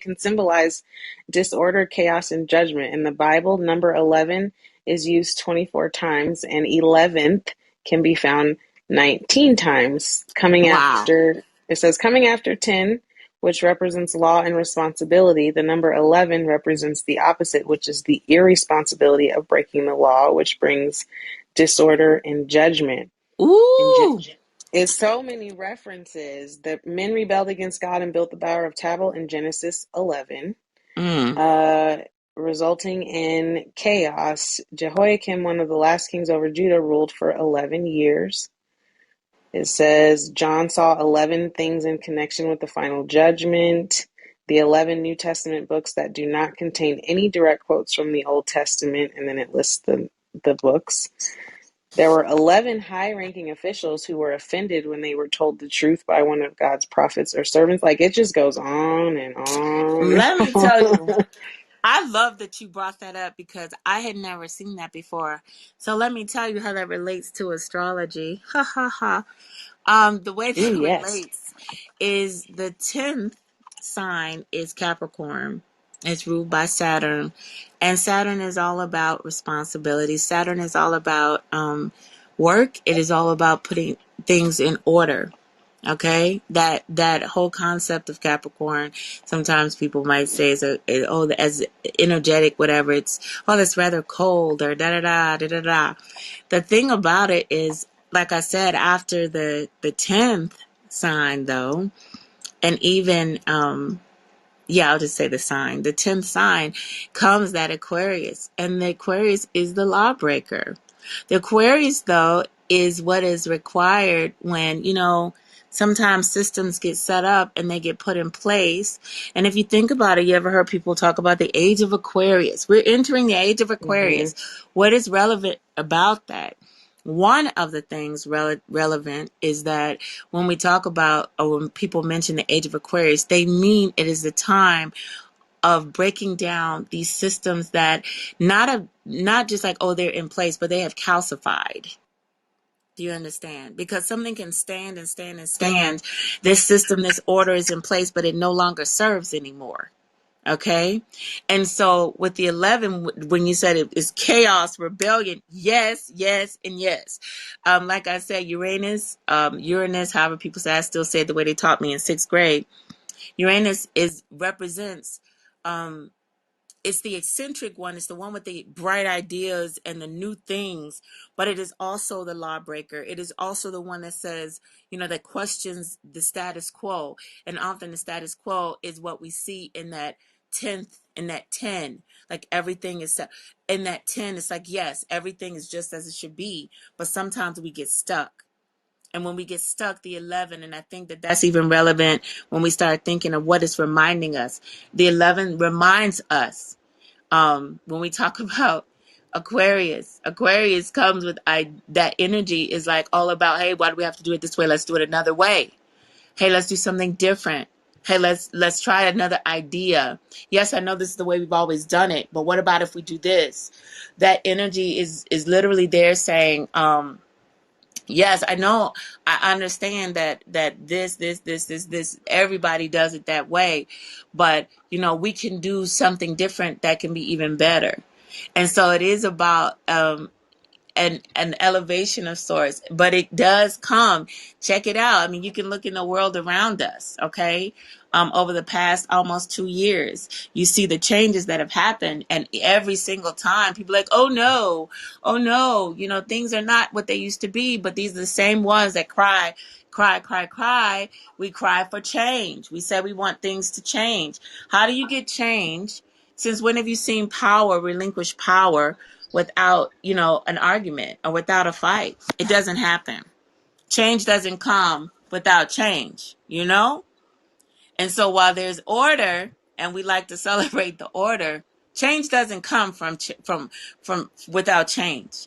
can symbolize disorder, chaos, and judgment. In the Bible, number 11 is used 24 times, and 11th can be found 19 times. Wow. It says coming after 10, which represents law and responsibility. The number 11 represents the opposite, which is the irresponsibility of breaking the law, which brings disorder and judgment. In Ooh. It's so many references. The men rebelled against God and built the Tower of Babel in Genesis 11, Mm. uh, resulting in chaos. Jehoiakim, one of the last kings over Judah, ruled for 11 years. It says John saw 11 things in connection with the final judgment. The 11 New Testament books that do not contain any direct quotes from the Old Testament, and then it lists the books. There were 11 high-ranking officials who were offended when they were told the truth by one of God's prophets or servants. Like, it just goes on and on and Let me tell you, on. I love that you brought that up because I had never seen that before. So let me tell you how that relates to astrology. Ha ha ha. The way Ooh, that yes. relates is the 10th sign is Capricorn. It's ruled by Saturn. And Saturn is all about responsibility. Saturn is all about work. It is all about putting things in order. Okay, that whole concept of Capricorn, sometimes people might say as energetic, whatever. It's, oh, that's rather cold, or da da da da da da. The thing about it is, like I said, after the 10th sign though, and even yeah, I'll just say the sign. The 10th sign comes that Aquarius, and the Aquarius is the lawbreaker. The Aquarius, though, is what is required when, Sometimes systems get set up and they get put in place. And if you think about it, you ever heard people talk about the age of Aquarius? We're entering the age of Mm-hmm. Aquarius. What is relevant about that? One of the things relevant is that when we talk about, or when people mention the age of Aquarius, they mean it is the time of breaking down these systems that not just like, oh, they're in place, but they have calcified. Do you understand? Because something can stand and stand and stand. This system, this order is in place, but it no longer serves anymore. Okay. And so with the 11, when you said it is chaos, rebellion, yes, yes, and yes. Like I said, Uranus, however people say, I still say it the way they taught me in 6th grade. Uranus represents, it's the eccentric one. It's the one with the bright ideas and the new things, but it is also the lawbreaker. It is also the one that says, that questions the status quo. And often the status quo is what we see in that 10th, in that 10. Like everything is set. In that 10, it's like, yes, everything is just as it should be, but sometimes we get stuck. And when we get stuck, the 11, and I think that that's even relevant when we start thinking of what it's reminding us. The 11 reminds us, when we talk about Aquarius comes with that energy is like all about, hey, why do we have to do it this way? Let's do it another way. Hey, let's do something different. Hey, let's try another idea. Yes, I know this is the way we've always done it, but what about if we do this? That energy is literally there saying, yes, I know. I understand that this, everybody does it that way, but we can do something different that can be even better. And so it is about an elevation of sorts, but it does come. Check it out. I mean, you can look in the world around us, okay? Over the past almost 2 years, you see the changes that have happened, and every single time people are like, oh no, things are not what they used to be, but these are the same ones that cry, cry, cry, cry. We cry for change. We say we want things to change. How do you get change? Since when have you seen power relinquish power without, an argument or without a fight? It doesn't happen. Change doesn't come without change. And so while there's order and we like to celebrate the order, change doesn't come from without change.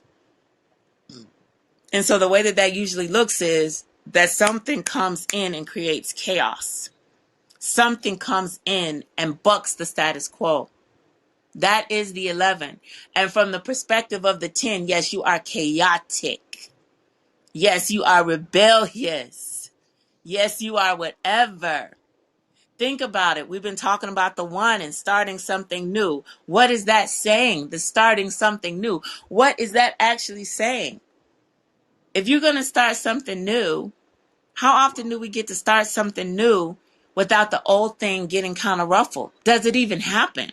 And so the way that usually looks is that something comes in and creates chaos. Something comes in and bucks the status quo. That is the 11. And from the perspective of the 10, yes, you are chaotic. Yes, you are rebellious. Yes, you are whatever. Think about it. We've been talking about the 1 and starting something new. What is that saying? The starting something new. What is that actually saying? If you're going to start something new, how often do we get to start something new without the old thing getting kind of ruffled? Does it even happen?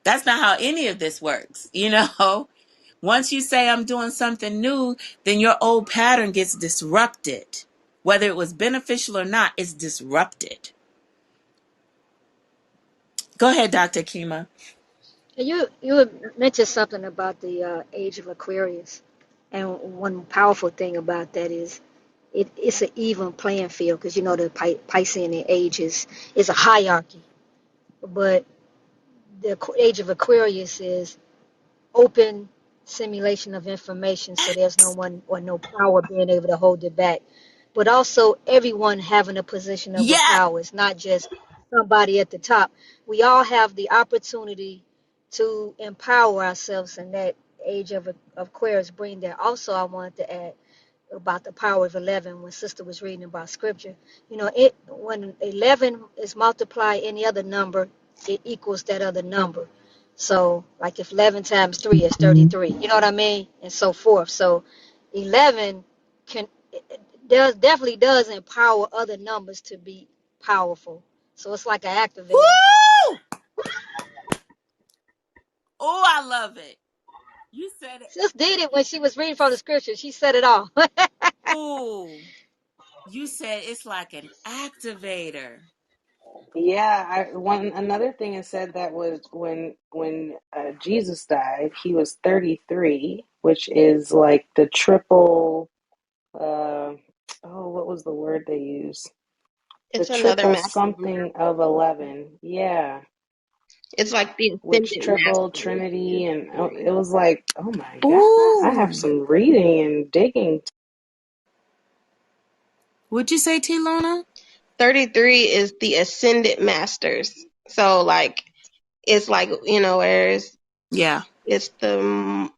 That's not how any of this works. Once you say I'm doing something new, then your old pattern gets disrupted. Whether it was beneficial or not, it's disrupted. Go ahead, Dr. Kima. You had mentioned something about the age of Aquarius, and one powerful thing about that is it's an even playing field because the Piscean age is a hierarchy, but the age of Aquarius is open simulation of information, so there's no one or no power being able to hold it back. But also everyone having a position of a Yes. power. It's not just somebody at the top. We all have the opportunity to empower ourselves in that age of Aquarius bring that. Also, I wanted to add about the power of 11 when sister was reading about scripture. It when 11 is multiplied any other number, it equals that other number. So like if 11 times 3 is 33, you know what I mean, and so forth. So 11 can definitely does empower other numbers to be powerful. So it's like an activator. Woo! Oh, I love it. You said it. Sis did it when she was reading from the scripture. She said it all. Oh, you said it's like an activator. Yeah, one another thing is said that was when Jesus died, he was 33, which is like the triple. Oh, what was the word they used? The It's another triple master number. something of 11. Yeah. It's like the Which ascendant triple masters. Trinity, and oh, it was like, oh my God, I have Ooh. some reading and digging. What'd you say, T Luna? 33 is the ascendant masters. So like it's like, where Yeah. it's the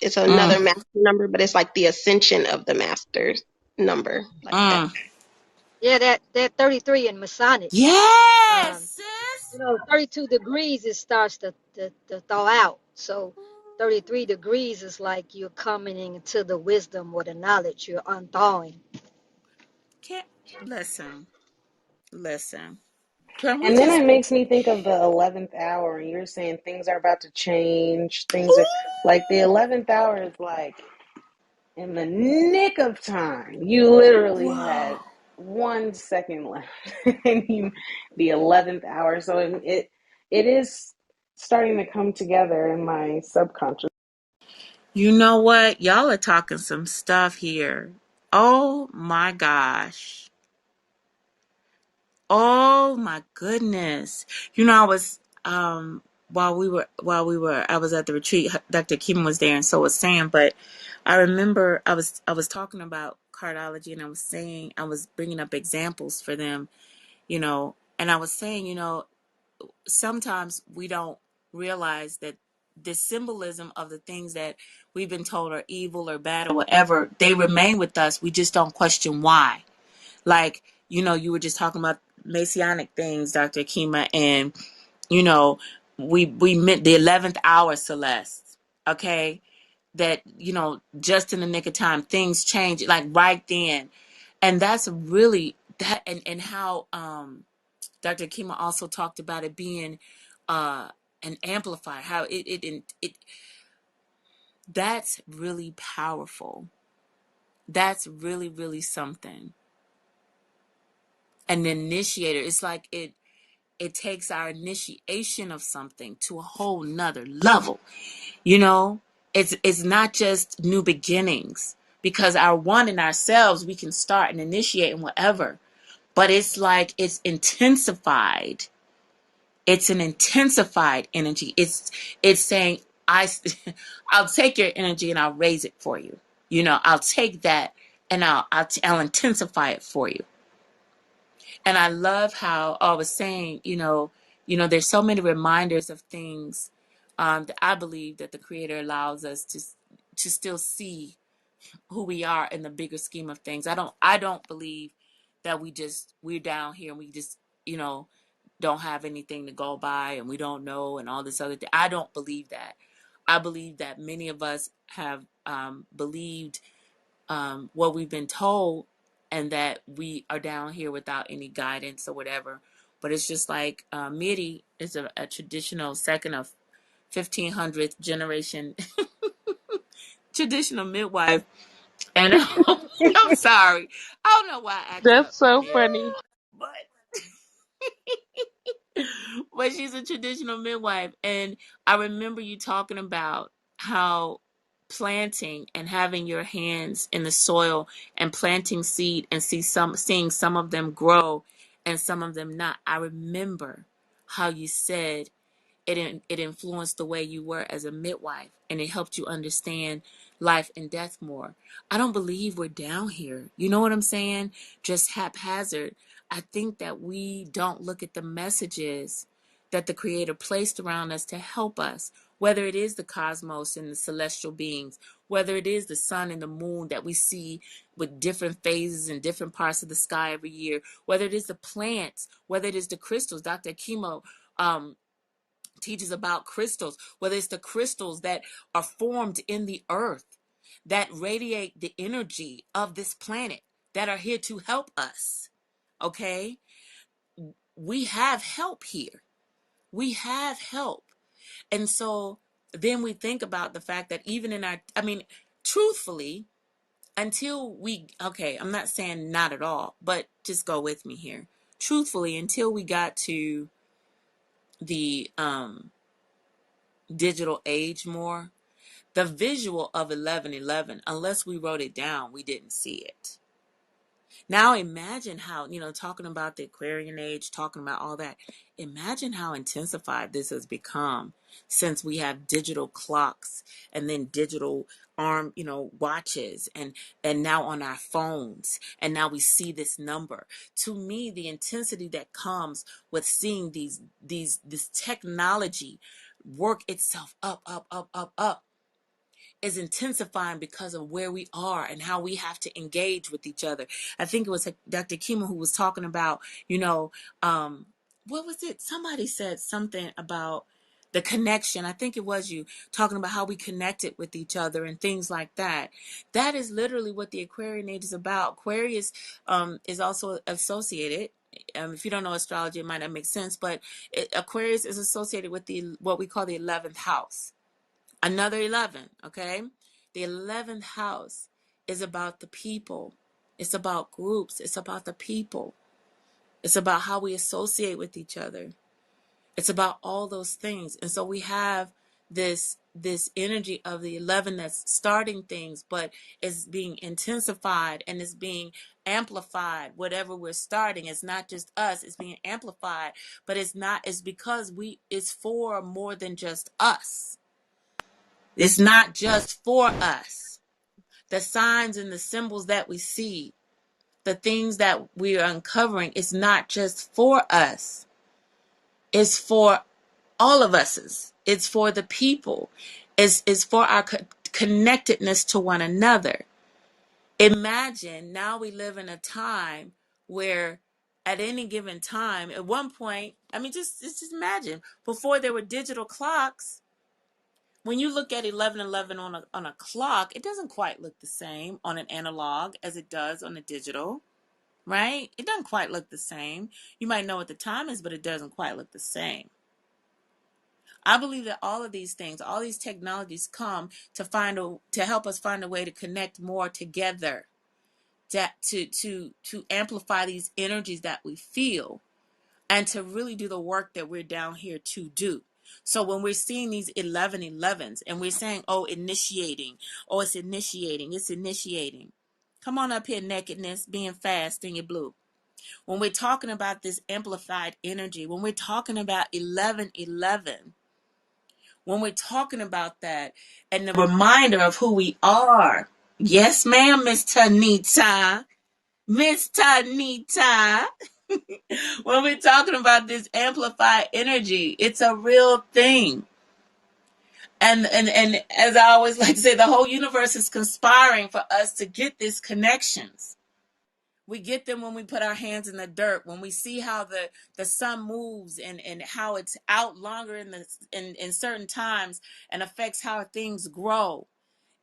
it's Mm. another master number, but it's like the ascension of the masters number, like that. Mm. Yeah, that 33 in Masonic. Yes, Um, sis. 32 degrees it starts to thaw out. So 33 degrees is like you're coming into the wisdom or the knowledge. You're unthawing. Can't listen. Listen. Can we And then just it makes me think of the 11th hour, and you're saying things are about to change. Things are like the Ooh. 11th hour is like in the nick of time. You literally Whoa. had 1 second left, and the 11th hour. So it is starting to come together in my subconscious. You know what? Y'all are talking some stuff here. Oh my gosh. Oh my goodness. You know, I was while we were I was at the retreat, Dr. Kim was there and so was Sam, but I remember I was talking about cardiology, and I was bringing up examples for them, and I was saying, sometimes we don't realize that the symbolism of the things that we've been told are evil or bad or whatever, they remain with us. We just don't question why. Like, you were just talking about Messianic things, Dr. Akima, and, you know, we meant the 11th hour, Celeste, okay? That, just in the nick of time, things change, like right then. And that's really that, and how, Dr. Akima also talked about it being an amplifier, how it that's really powerful. That's really, really something. An initiator. It's like it takes our initiation of something to a whole nother level. You know, it's not just new beginnings, because our one in ourselves, we can start and initiate and whatever, but it's like it's intensified. It's an intensified energy. It's saying I I'll take your energy and I'll raise it for you. I'll take that and I'll intensify it for you. And I love how I was saying, there's so many reminders of things, that I believe that the Creator allows us to still see who we are in the bigger scheme of things. I don't believe that we're down here and we just, don't have anything to go by and we don't know and all this other thing. I don't believe that. I believe that many of us have believed what we've been told, and that we are down here without any guidance or whatever. But it's just like Miri is a traditional second of 1500th generation traditional midwife. And I'm sorry. I don't know why I acted up That's so there. funny. But but she's a traditional midwife. And I remember you talking about how planting and having your hands in the soil and planting seed and seeing some of them grow and some of them not. I remember how you said it influenced the way you were as a midwife, and it helped you understand life and death more. I don't believe we're down here. You know what I'm saying? Just haphazard. I think that we don't look at the messages that the Creator placed around us to help us, whether it is the cosmos and the celestial beings, whether it is the sun and the moon that we see with different phases in different parts of the sky every year, whether it is the plants, whether it is the crystals. Dr. Chemo teaches about crystals, whether it's the crystals that are formed in the earth that radiate the energy of this planet, that are here to help us. Okay? We have help here. We have help. And so then we think about the fact that even truthfully, okay, I'm not saying not at all, but just go with me here. Truthfully, until we got to the digital age more, the visual of 1111, unless we wrote it down, we didn't see it. Now imagine how, talking about the Aquarian age, talking about all that, imagine how intensified this has become since we have digital clocks and then digital arm, watches and now on our phones. And now we see this number. To me, the intensity that comes with seeing this technology work itself up is intensifying because of where we are and how we have to engage with each other. I think it was Dr. Kima who was talking about, what was it? Somebody said something about the connection. I think it was you talking about how we connected with each other and things like that. That is literally what the Aquarian age is about. Aquarius is also associated. If you don't know astrology, it might not make sense, but Aquarius is associated with what we call the 11th house. Another 11, okay? The 11th house is about the people. It's about groups. It's about the people. It's about how we associate with each other. It's about all those things. And so we have this energy of the 11 that's starting things, but is being intensified and is being amplified. Whatever we're starting, it's not just us, it's being amplified, but it's because it's for more than just us. It's not just for us. The signs and the symbols that we see, the things that we are uncovering, it's not just for us. It's for all of us. It's for the people. It's for our connectedness to one another. Imagine now we live in a time where at any given time, at one point, just imagine, before there were digital clocks, when you look at 11:11 on a clock, it doesn't quite look the same on an analog as it does on a digital, right? It doesn't quite look the same. You might know what the time is, but it doesn't quite look the same. I believe that all of these things, all these technologies come to help us find a way to connect more together, to amplify these energies that we feel, and to really do the work that we're down here to do. So when we're seeing these 11:11s and we're saying, oh, initiating, oh, it's initiating. Come on up here, nakedness, being fast in your blue. When we're talking about this amplified energy, when we're talking about 11:11, when we're talking about that and the reminder of who we are. Yes, ma'am, Miss Tanita. Miss Tanita. When we're talking about this amplified energy, it's a real thing. And as I always like to say, the whole universe is conspiring for us to get these connections. We get them when we put our hands in the dirt, when we see how the sun moves and how it's out longer in certain times and affects how things grow.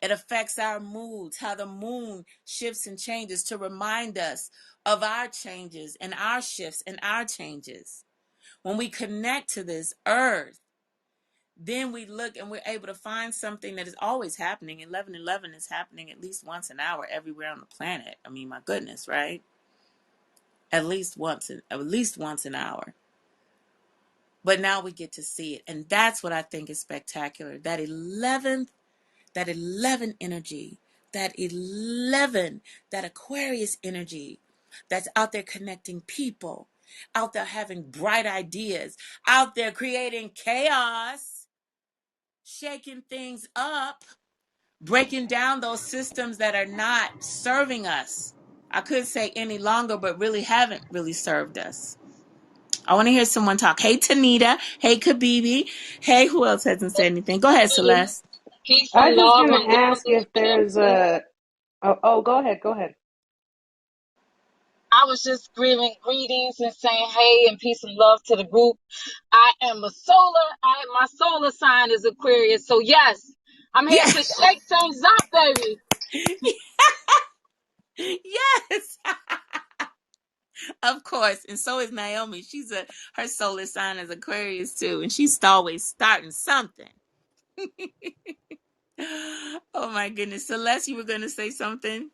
It affects our moods, how the moon shifts and changes to remind us of our changes and our shifts and our changes. When we connect to this earth, then we look and we're able to find something that is always happening. 11:11 is happening at least once an hour everywhere on the planet. I mean, my goodness, right? At least once an hour. But now we get to see it. And that's what I think is spectacular. That 11 energy, that 11, that Aquarius energy that's out there connecting people, out there having bright ideas, out there creating chaos, shaking things up, breaking down those systems that are not serving us. I could say any longer, but really haven't really served us. I want to hear someone talk. Hey, Tanita. Hey, Kabibi. Hey, who else hasn't said anything? Go ahead, Celeste. Peace I and was just love gonna and good ask if evening. there's a. Oh, go ahead, go ahead. I was just giving greetings and saying hey and peace and love to the group. I am my solar sign is Aquarius. So yes, I'm here Yeah. to shake things up, baby. Yes. Of course. And so is Naomi. Her solar sign is Aquarius too. And she's always starting something. Oh my goodness. Celeste, you were going to say something?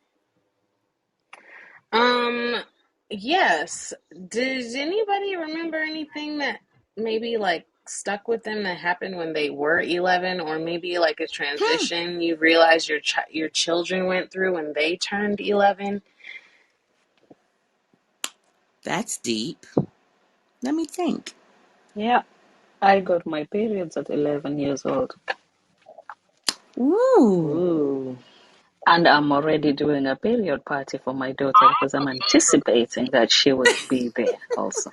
Um, yes. Does anybody remember anything that maybe like stuck with them that happened when they were 11, or maybe like a transition you realize your children went through when they turned 11? That's deep. Let me think. Yeah, I got my periods at 11 years old. Ooh. Ooh. And I'm already doing a period party for my daughter because I'm anticipating that she would be there also.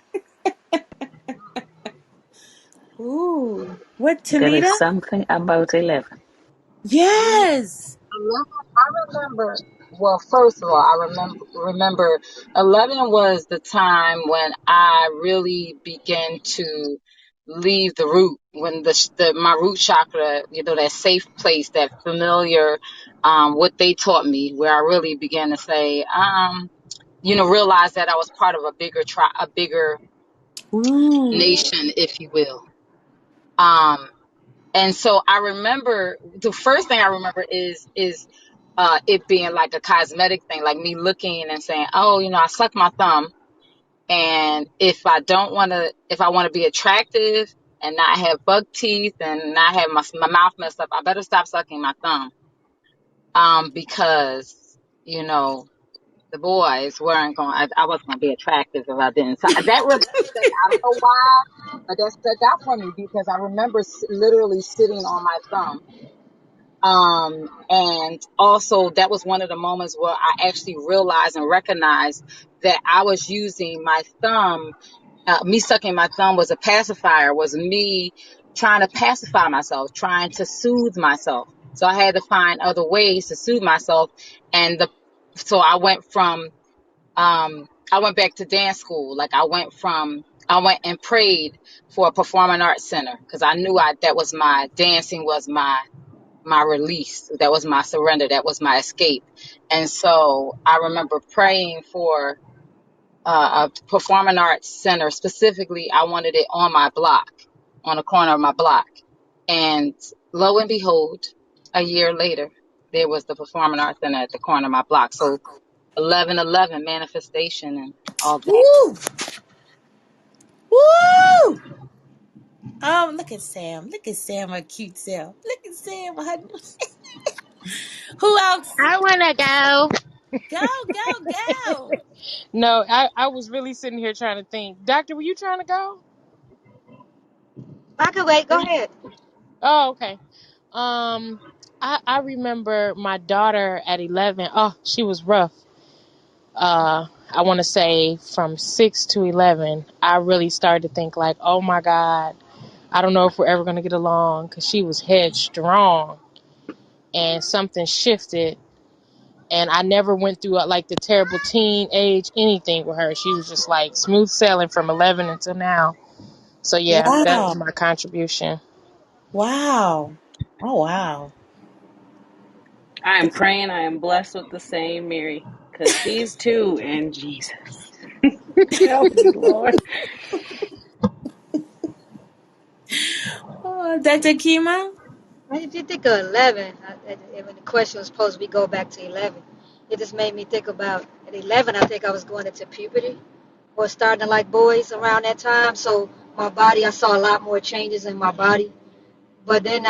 Ooh. What, There is Tanita? something about 11. Yes. 11, I remember. Well, first of all, I remember 11 was the time when I really began to leave the root. When my root chakra, that safe place, that familiar, what they taught me, where I really began to say, realize that I was part of a bigger Ooh. nation, if you will. Um, And so I remember the first thing I remember is it being like a cosmetic thing, like me looking and saying, "Oh, I suck my thumb, and if I want to be attractive and not have bug teeth and not have my mouth messed up, I better stop sucking my thumb, because you know the boys weren't going. I wasn't going to be attractive if I didn't. So that really stuck. I don't know why, but that stuck out for me because I remember literally sitting on my thumb. And also that was one of the moments where I actually realized and recognized that I was using my thumb. Me sucking my thumb was a pacifier, was me trying to pacify myself, trying to soothe myself. So I had to find other ways to soothe myself. And so I went back to dance school. Like I went and prayed for a performing arts center because I knew that was dancing was my release. That was my surrender. That was my escape. And so I remember praying for a performing arts center. Specifically, I wanted it on my block, on the corner of my block. And lo and behold, a year later, there was the performing arts center at the corner of my block. So 11/11 manifestation and all that. Woo. Woo. Oh, look at Sam. Look at Sam, a cute Sam. Look at Sam. Who else? I wanna go. Go, go, go. No, I was really sitting here trying to think. Doctor, were you trying to go? I could wait. Were Go you? ahead. Oh, okay. Um, I remember my daughter at 11. Oh, she was rough. I want to say from 6 to 11, I really started to think like, oh my God, I don't know if we're ever going to get along because she was headstrong and something shifted. And I never went through like the terrible teen age anything with her. She was just like smooth sailing from 11 until now. So yeah, that was Wow. my contribution. Wow. Oh, wow. I am praying I am blessed with the same Mary, because these two and Jesus. Help me, Lord. Oh, Dr. Kima? If you think of 11, when the question was posed, we go back to 11. It just made me think about at 11, I think I was going into puberty or starting to like boys around that time. So my body, I saw a lot more changes in my body. But then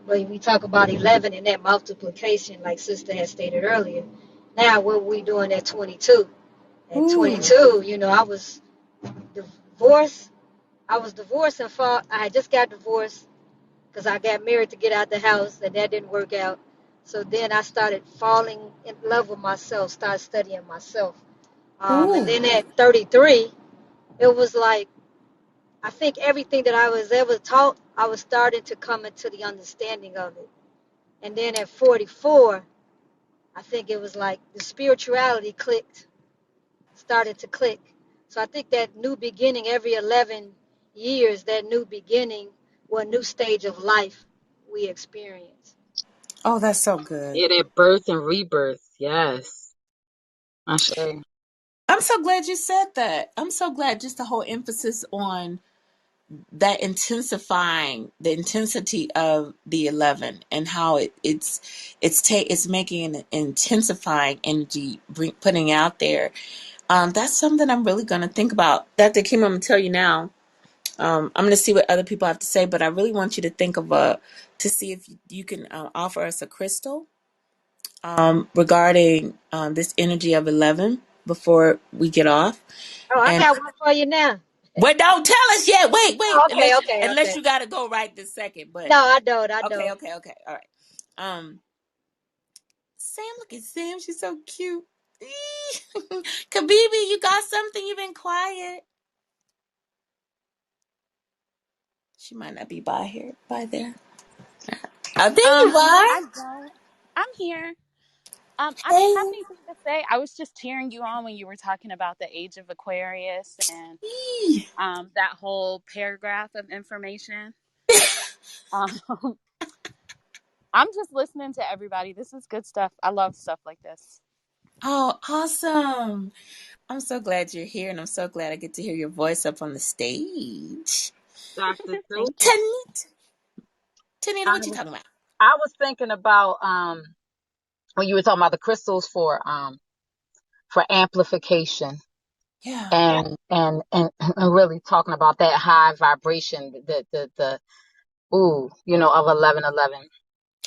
when we talk about 11 and that multiplication, like Sister had stated earlier, now what we doing at 22? At Ooh. 22, I was divorced. I was divorced and fought. I had just got divorced because I got married to get out the house, and that didn't work out. So then I started falling in love with myself, started studying myself. And Ooh. then at 33, it was like I think everything that I was ever taught, I was starting to come into the understanding of it. And then at 44, I think it was like the spirituality started to click. So I think that new beginning every 11 years, that new beginning or new stage of life we experience. Oh, that's so good. Yeah, that birth and rebirth. Yes. I say. I'm so glad you said that. I'm so glad just the whole emphasis on that intensifying the intensity of the 11 and how it's making an intensifying energy putting out there. That's something I'm really going to think about. Dr. Kim, I'm going to tell you now. I'm going to see what other people have to say, but I really want you to think of to see if you can offer us a crystal regarding this energy of 11. before we get off. Oh, I And got one for you now. wait, don't tell us yet. Wait, Oh, wait. okay, okay, Unless okay. you got to go right this second. But No, I don't. I okay, don't. okay, okay. All right. Sam, look at Sam. She's so cute. Kabibi, you got something? You've been quiet. She might not be by there. Oh, there you No, are. I don't. I'm here. I don't have Hey. anything to say. I was just cheering you on when you were talking about the age of Aquarius and Eee. that whole paragraph of information. Um, I'm just listening to everybody. This is good stuff. I love stuff like this. Oh, awesome. I'm so glad you're here, and I'm so glad I get to hear your voice up on the stage. Dr. Thank Seuss. you. Tanita, I what you was talking about? I was thinking about when you were talking about the crystals for amplification Yeah. and really talking about that high vibration, the of 1111.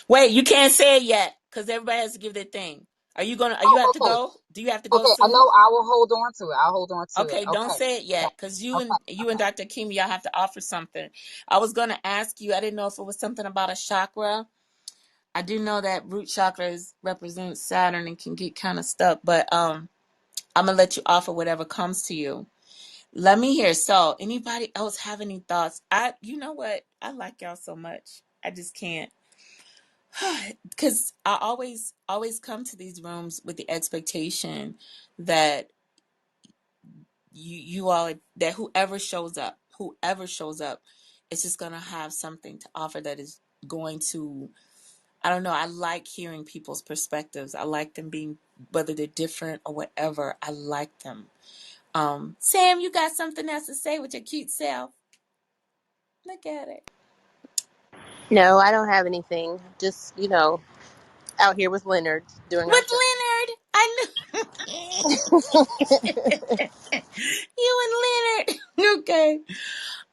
Wait, you can't say it yet because everybody has to give their thing. Are you Oh, have to okay. go? Do you have to go Okay, I know soon? I will hold on to it. I'll hold on to it. Okay, don't Okay. say it Okay. yet because Okay. you and Dr. Kim, y'all have to offer something. I was gonna ask you, I didn't know if it was something about a chakra. I do know that root chakras represent Saturn and can get kind of stuck, but I'm gonna let you offer whatever comes to you. Let me hear. So, anybody else have any thoughts? You know what? I like y'all so much. I just can't, because I always come to these rooms with the expectation that you all, that whoever shows up, is just gonna have something to offer that is going to. I don't know. I like hearing people's perspectives. I like them being, whether they're different or whatever. I like them. Sam, you got something else to say with your cute self? Look at it. No, I don't have anything. Just, out here with Leonard doing our With show. Leonard. I knew. You and Leonard. Okay.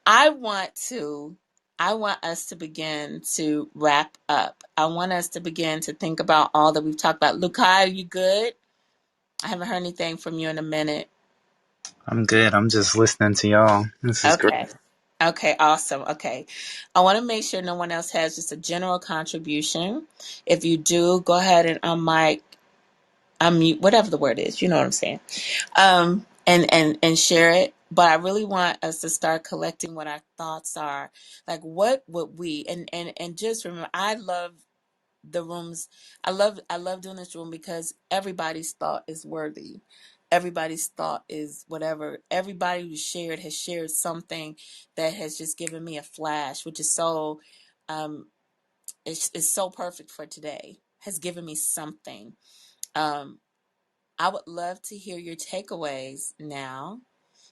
I want to I want us to begin to wrap up. I want us to begin to think about all that we've talked about. Lukai, are you good? I haven't heard anything from you in a minute. I'm good. I'm just listening to y'all. This is great. Okay. Okay, awesome. Okay. I want to make sure no one else has just a general contribution. If you do, go ahead and unmute, whatever the word is. You know what I'm saying? And share it. But I really want us to start collecting what our thoughts are. Like, what would we, and just remember, I love the rooms. I love doing this room because everybody's thought is worthy. Everybody's thought is whatever. Everybody who shared has shared something that has just given me a flash, which is so, um, it's so perfect for today. Has given me something. Um, I would love to hear your takeaways now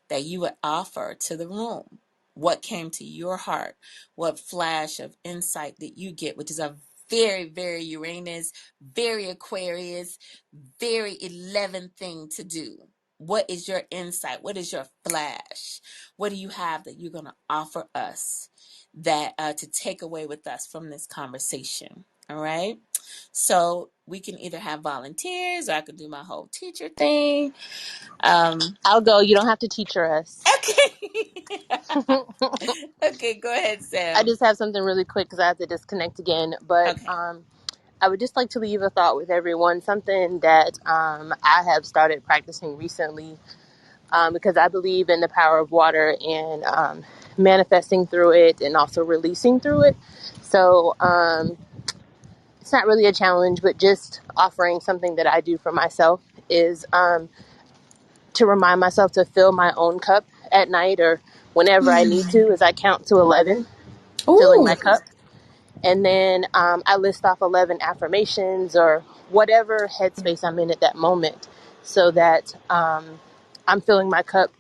that you would offer to the room. What came to your heart? What flash of insight did you get, which is a very, very Uranus, very Aquarius, very 11 thing to do? What is your insight? What is your flash? What do you have that you're going to offer us that to take away with us from this conversation? All right. So we can either have volunteers, or I could do my whole teacher thing. Um, I'll go. You don't have to teacher us. okay. Okay, go ahead, I Sam. just have something really quick because I have to disconnect again. But Okay. I would just like to leave a thought with everyone, something that I have started practicing recently because I believe in the power of water and manifesting through it and also releasing through it. So it's not really a challenge, but just offering something that I do for myself is to remind myself to fill my own cup at night or whenever I need to, as I count to 11, filling Ooh. my cup. And then I list off 11 affirmations or whatever headspace I'm in at that moment so that I'm filling my cup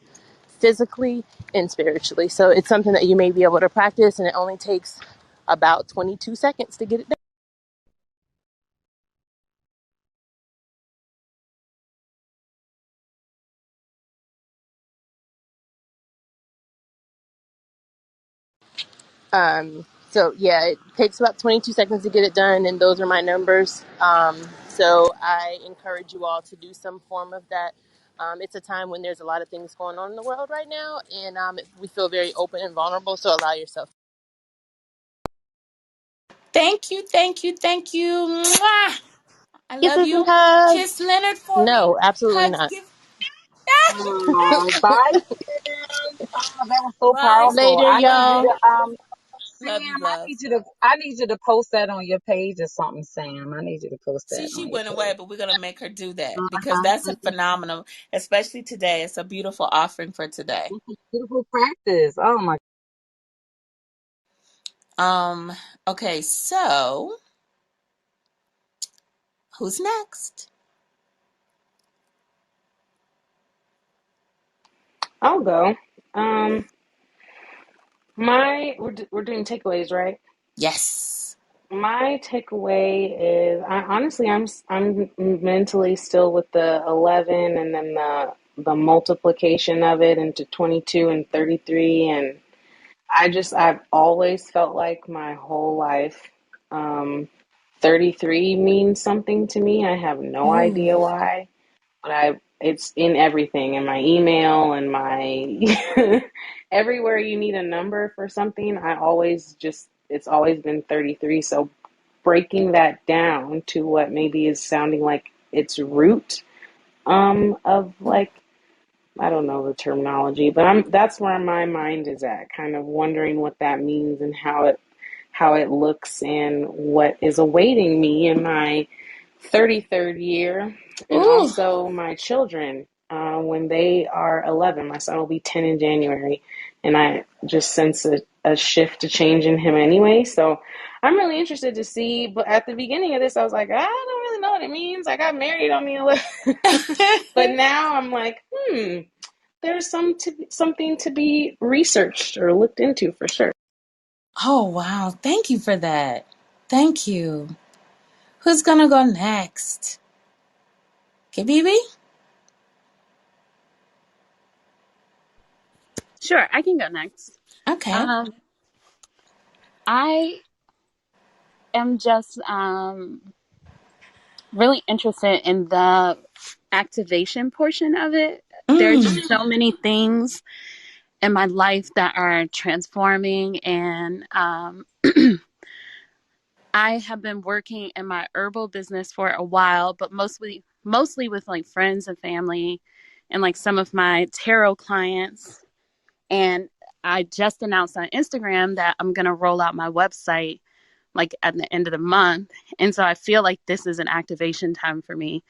physically and spiritually. So it's something that you may be able to practice, and it only takes about 22 seconds to get it done. So yeah, it takes about 22 seconds to get it done, and those are my numbers. So I encourage you all to do some form of that It's a time when there's a lot of things going on in the world right now, and we feel very open and vulnerable. So allow yourself. Thank you, thank you, thank you. Mwah! I love Kisses and you. hugs. Kiss Leonard for me. No, absolutely Hugs. not. Give. Oh, bye, Sam. Oh, that was so Bye. powerful. Later, I need you y'all. to Love you, Sam, love. I need you to post that on your page or something, Sam. I need you to post See, that she on your went away, page. but we're gonna make her do that because that's a Uh-huh. phenomenal, especially today. It's a beautiful offering for today. It's a beautiful practice. Oh my. Um. Okay, so who's next? I'll go. Um, we're doing takeaways, right? Yes. My takeaway is, I'm mentally still with the 11, and then the multiplication of it into 22 and 33, and I've always felt like my whole life, um, 33 means something to me. I have no Ooh. idea why, but it's in everything, in my email and my everywhere you need a number for something. It's always been 33. So breaking that down to what maybe is sounding like its root, of like, I don't know the terminology, but that's where my mind is at, kind of wondering what that means and how it looks and what is awaiting me in my 33rd year, and Ooh. also my children, when they are 11. My son will be 10 in January, and I just sense a shift, a change in him anyway. So I'm really interested to see. But at the beginning of this, I was like, I don't really know what it means. I got married on the 11th. But now I'm like, there's something to be researched or looked into for sure. Oh wow! Thank you for that. Thank you. Who's gonna go next? Kibibi? Sure, I can go next. Okay. Um, I am just really interested in the activation portion of it. There are Mm. just so many things in my life that are transforming, and I have been working in my herbal business for a while, but mostly with like friends and family and like some of my tarot clients. And I just announced on Instagram that I'm going to roll out my website like at the end of the month. And so I feel like this is an activation time for me.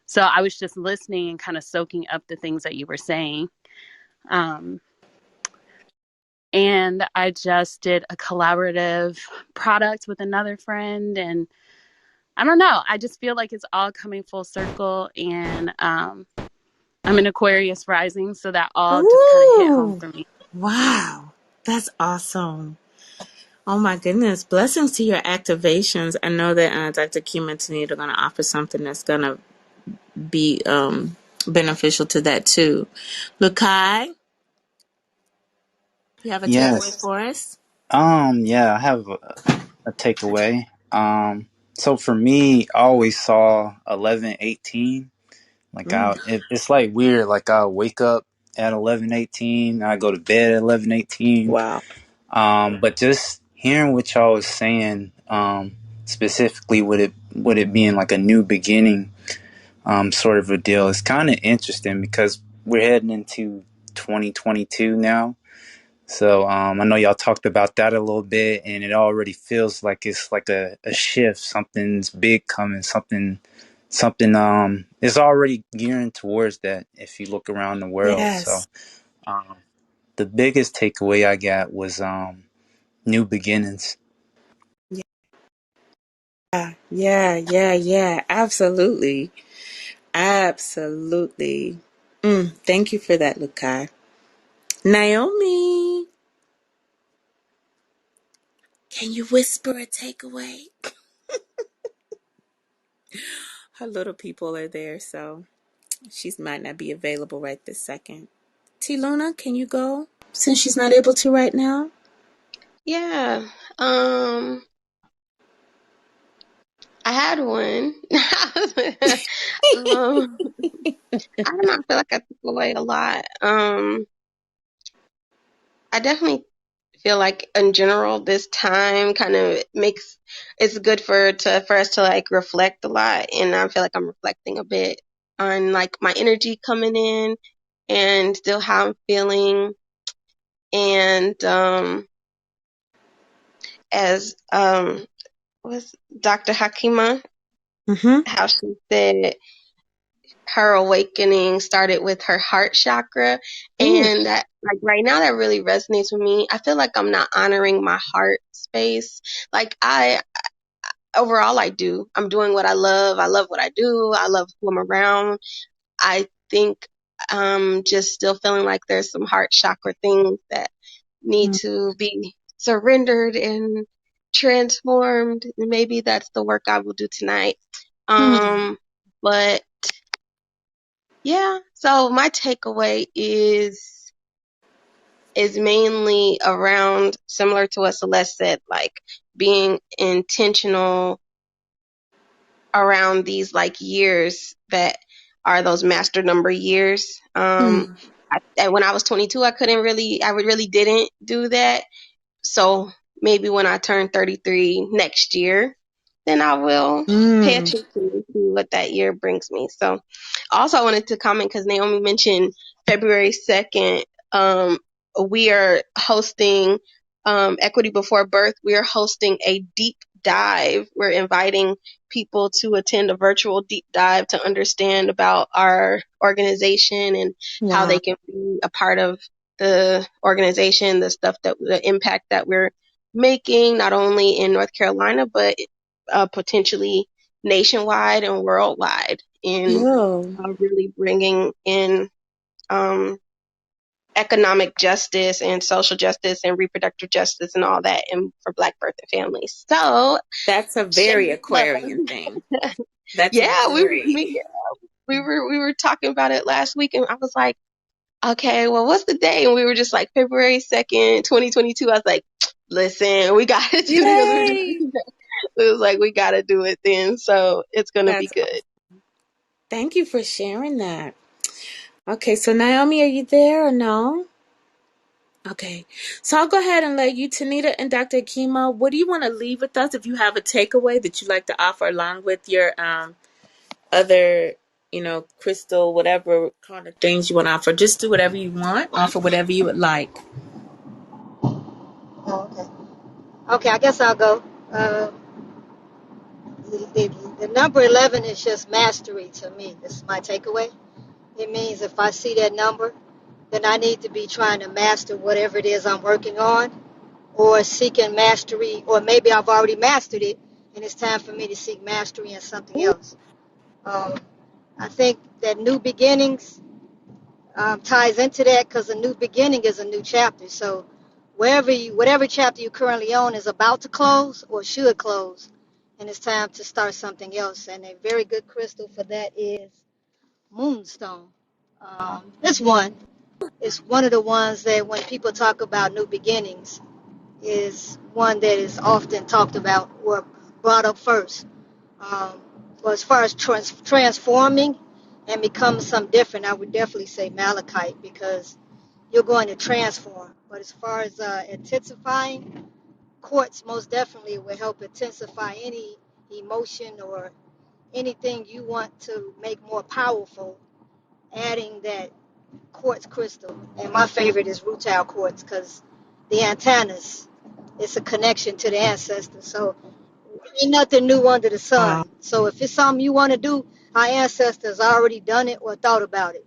So I was just listening and kind of soaking up the things that you were saying. Um, and I just did a collaborative product with another friend, and I don't know. I just feel like it's all coming full circle, and I'm an Aquarius rising, so that all just kind of hit home Ooh. for me. Wow. That's awesome. Oh my goodness. Blessings to your activations. I know that Dr. Kim and Tanita are going to offer something that's going to be beneficial to that too. Lukai, you have a takeaway Yes. for us? Yeah, I have a takeaway. So for me, I always saw 11:18. Like Mm. it's like weird. Like I wake up at 11:18. I go to bed at 11:18. Wow. But just hearing what y'all was saying, specifically with it being like a new beginning, sort of a deal, is kind of interesting because we're heading into 2022 now. So I know y'all talked about that a little bit, and it already feels like it's like a shift. Something's big coming. Something is already gearing towards that. If you look around the world, so Yes. um, the biggest takeaway I got was new beginnings. Yeah. Yeah. Yeah. Yeah. Absolutely. Absolutely. Thank you for that, Lukai. Naomi, can you whisper a takeaway? Her little people are there, so she might not be available right this second. T Luna, can you go since she's not able to right now? Yeah. I had one. Um, I don't know. I feel like I took away a lot. I definitely feel like in general this time kind of makes it's good for us to like reflect a lot, and I feel like I'm reflecting a bit on like my energy coming in and still how I'm feeling, and as was Dr. Hakima, Mm-hmm. how she said her awakening started with her heart chakra, Ooh. and that like right now that really resonates with me. I feel like I'm not honoring my heart space. Like I overall I do. I'm doing what I love. I love what I do. I love who I'm around. I think I'm just still feeling like there's some heart chakra things that need to be surrendered and transformed. Maybe that's the work I will do tonight. Mm-hmm. But yeah, so my takeaway is mainly around similar to what Celeste said, like being intentional around these like years that are those master number years. And when I was 22, I really didn't do that. So maybe when I turn 33 next year, then I will pay Mm. attention to see what that year brings me. So also I wanted to comment because Naomi mentioned February 2nd. We are hosting Equity Before Birth. We are hosting a deep dive. We're inviting people to attend a virtual deep dive to understand about our organization and how Wow. they can be a part of the organization, the impact that we're making, not only in North Carolina, but potentially nationwide and worldwide, in Yo, really bringing in um, economic justice and social justice and reproductive justice and all that, and for Black birth and families. So, that's a very shameless plug. Aquarian thing. That's a Yeah, very. we were talking about it last week, and I was like, okay, well, what's the day? And we were just like February 2nd, 2022. I was like, listen, we got to do this. Yay! It was like, we got to do it then. So it's going to be That's good. awesome. Thank you for sharing that. Okay, so Naomi, are you there or no? Okay, so I'll go ahead and let you, Tanita and Dr. Akima. What do you want to leave with us? If you have a takeaway that you'd like to offer along with your other, crystal, whatever kind of things you want to offer, just do whatever you want. Offer whatever you would like. Oh, okay. Okay, I guess I'll go. Uh, the number 11 is just mastery to me. This is my takeaway. It means if I see that number, then I need to be trying to master whatever it is I'm working on, or seeking mastery, or maybe I've already mastered it and it's time for me to seek mastery in something else. Um, I think that new beginnings ties into that because a new beginning is a new chapter. So whatever chapter you currently own is about to close or should close, and it's time to start something else. And a very good crystal for that is moonstone. This one is one of the ones that when people talk about new beginnings is one that is often talked about or brought up first. Um, well, as far as transforming and becoming something different, I would definitely say malachite because you're going to transform. But as far as intensifying, quartz most definitely will help intensify any emotion or anything you want to make more powerful, adding that quartz crystal. And my favorite is rutile quartz because the antennas, it's a connection to the ancestors. So ain't nothing new under the sun. Wow. So if it's something you want to do, our ancestors already done it or thought about it.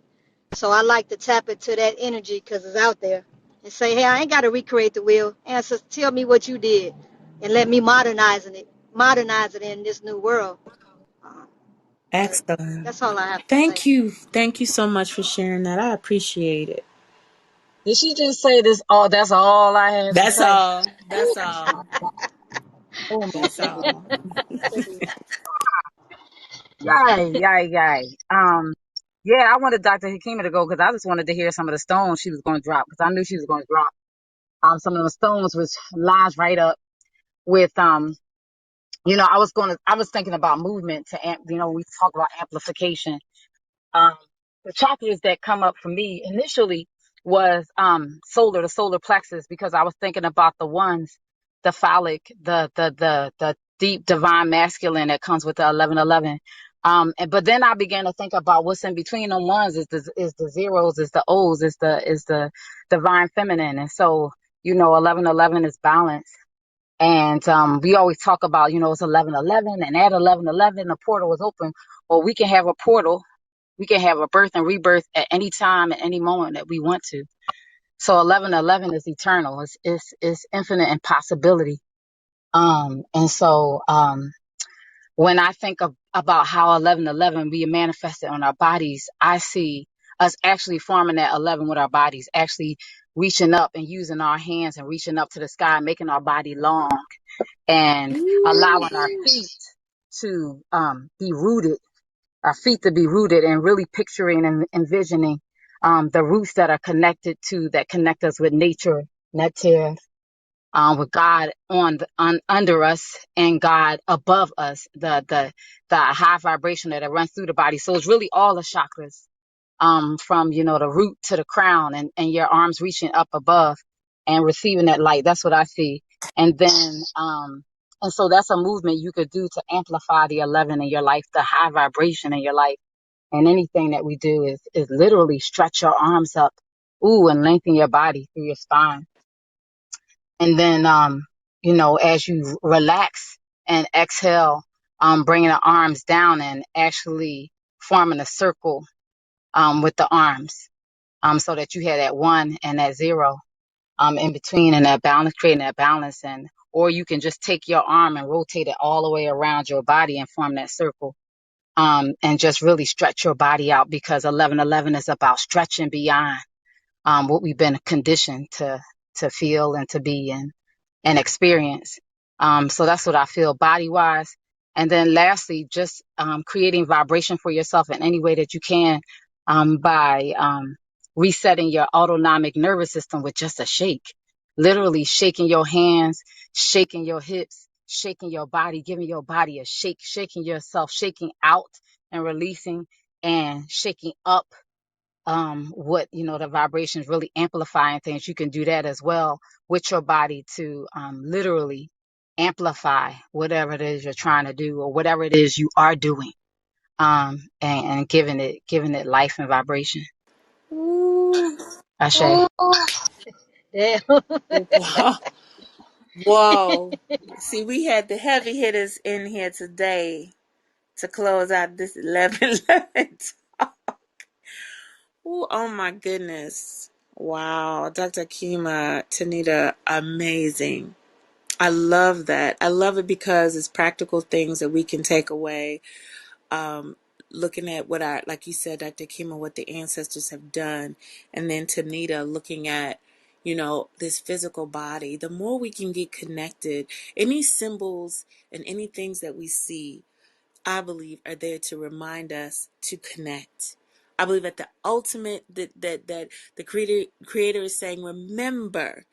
So I like to tap into that energy because it's out there and say, hey, I ain't got to recreate the wheel. Ancestors, tell me what you did and let me modernize it in this new world. Um, but Excellent. that's all I have to say. Thank you. Thank you so much for sharing that. I appreciate it. Did she just say this? Oh, that's all I had to That's say. all. That's all. Oh my That's goodness. all. Yay, yay, yay. Yeah, I wanted Dr. Hakima to go because I just wanted to hear some of the stones she was going to drop because I knew she was going to drop some of the stones which lines right up with I was thinking about movement to we talk about amplification. Um, the chakras that come up for me initially was the solar plexus, because I was thinking about the ones, the phallic, the deep divine masculine that comes with the 1111. But then I began to think about what's in between them ones is the zeros, is the O's, is the divine feminine. And so, 1111 is balance. And we always talk about, it's 1111, and at 1111 the portal is open. Well, we can have a portal, we can have a birth and rebirth at any time, at any moment that we want to. So 1111 is eternal. It's infinite in possibility. And so when I think about how 1111 we manifest it on our bodies, I see us actually forming that 11 with our bodies, actually reaching up and using our hands and reaching up to the sky, making our body long, and allowing our feet to be rooted, our feet to be rooted, and really picturing and envisioning the roots that are that connect us with nature, nature, with God under us and God above us, the high vibration that runs through the body. So it's really all the chakras, from the root to the crown, and your arms reaching up above and receiving that light. That's what I see. And then and so that's a movement you could do to amplify the 11 in your life, the high vibration in your life. And anything that we do is literally stretch your arms up, and lengthen your body through your spine. And then as you relax and exhale, bringing the arms down and actually forming a circle with the arms, so that you have that 1 and that 0 in between, and that balance, creating that balance. And or you can just take your arm and rotate it all the way around your body and form that circle, and just really stretch your body out, because 1111 is about stretching beyond what we've been conditioned to feel and to be and experience. So that's what I feel body wise. And then lastly, just creating vibration for yourself in any way that you can, by resetting your autonomic nervous system with just a shake. Literally shaking your hands, shaking your hips, shaking your body, giving your body a shake, shaking yourself, shaking out and releasing, and shaking up what the vibrations, really amplifying things. You can do that as well with your body to literally amplify whatever it is you're trying to do, or whatever it is you are doing, and giving it life and vibration. Ooh. Ashe. Damn. Wow. Whoa. See, we had the heavy hitters in here today to close out this 11:11. Ooh, oh my goodness. Wow. Dr. Kima, Tanita, amazing. I love that. I love it because it's practical things that we can take away. Um, Looking at what like you said, Dr. Kima, what the ancestors have done. And then Tanita looking at, this physical body. The more we can get connected, any symbols and any things that we see, I believe, are there to remind us to connect. I believe that the ultimate, that the creator is saying, remember,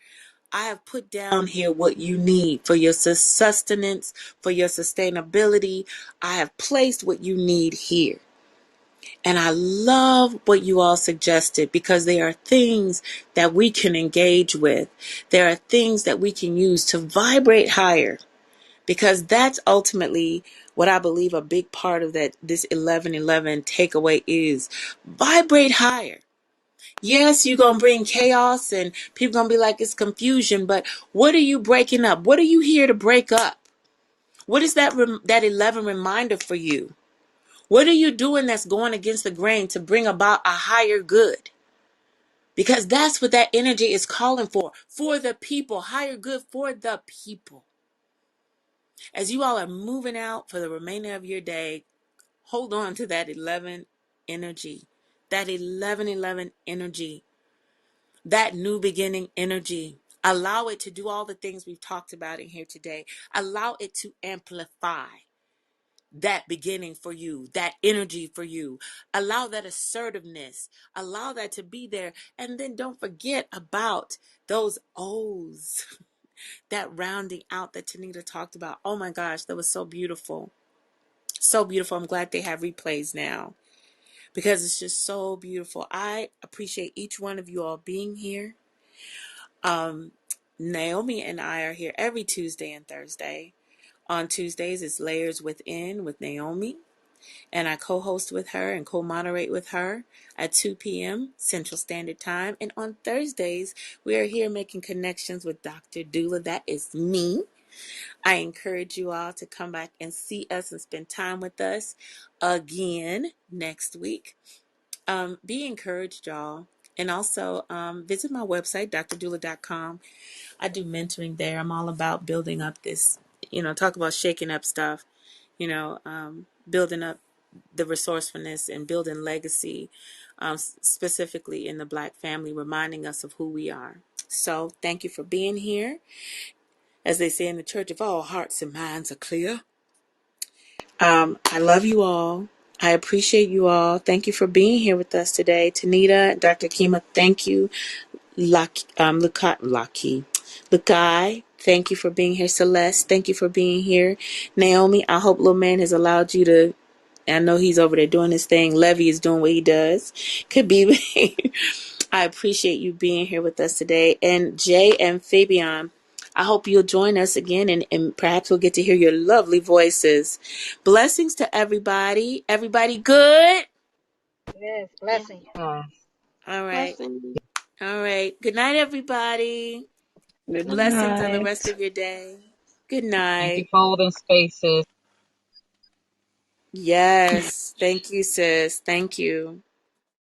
I have put down here what you need for your sustenance, for your sustainability. I have placed what you need here. And I love what you all suggested, because there are things that we can engage with. There are things that we can use to vibrate higher, because that's ultimately what I believe a big part of this 11:11 takeaway is. Vibrate higher. Yes, you're going to bring chaos and people going to be like, it's confusion, but what are you breaking up? What are you here to break up? What is that 11 reminder for you? What are you doing that's going against the grain to bring about a higher good? Because that's what that energy is calling for the people, higher good for the people. As you all are moving out for the remainder of your day, hold on to that 11 energy, that 11:11 energy, that new beginning energy. Allow it to do all the things we've talked about in here today. Allow it to amplify that beginning for you, that energy for you. Allow that assertiveness. Allow that to be there. And then don't forget about those O's. that rounding out that Tanita talked about. Oh my gosh, that was so beautiful. So beautiful. I'm glad they have replays now because it's just so beautiful. I appreciate each one of you all being here. Naomi and I are here every Tuesday and Thursday. On Tuesdays, it's Layers Within with Naomi, and I co-host with her and co-moderate with her at 2 p.m. Central Standard Time. And on Thursdays, we are here making connections with Dr. Dula. That is me. I encourage you all to come back and see us and spend time with us again next week. Be encouraged, y'all. And also visit my website, drdula.com. I do mentoring there. I'm all about building up this, talk about shaking up stuff, building up the resourcefulness and building legacy, specifically in the Black family, reminding us of who we are. So thank you for being here. As they say in the church, if all hearts and minds are clear. I love you all. I appreciate you all. Thank you for being here with us today. Tanita, Dr. Kima, thank you. Lukai, thank you for being here. Celeste, thank you for being here. Naomi, I hope little man has allowed you to. I know he's over there doing his thing. Levy is doing what he does. Could be. I appreciate you being here with us today. And Jay and Fabian, I hope you'll join us again and perhaps we'll get to hear your lovely voices. Blessings to everybody. Everybody good? Yes, Yes. blessing. All right. Blessing. All right. Good night, everybody. Good Good night. Blessings on the night. rest of your day. Good Thank you night. for holding spaces. Yes. Thank you, sis. Thank you.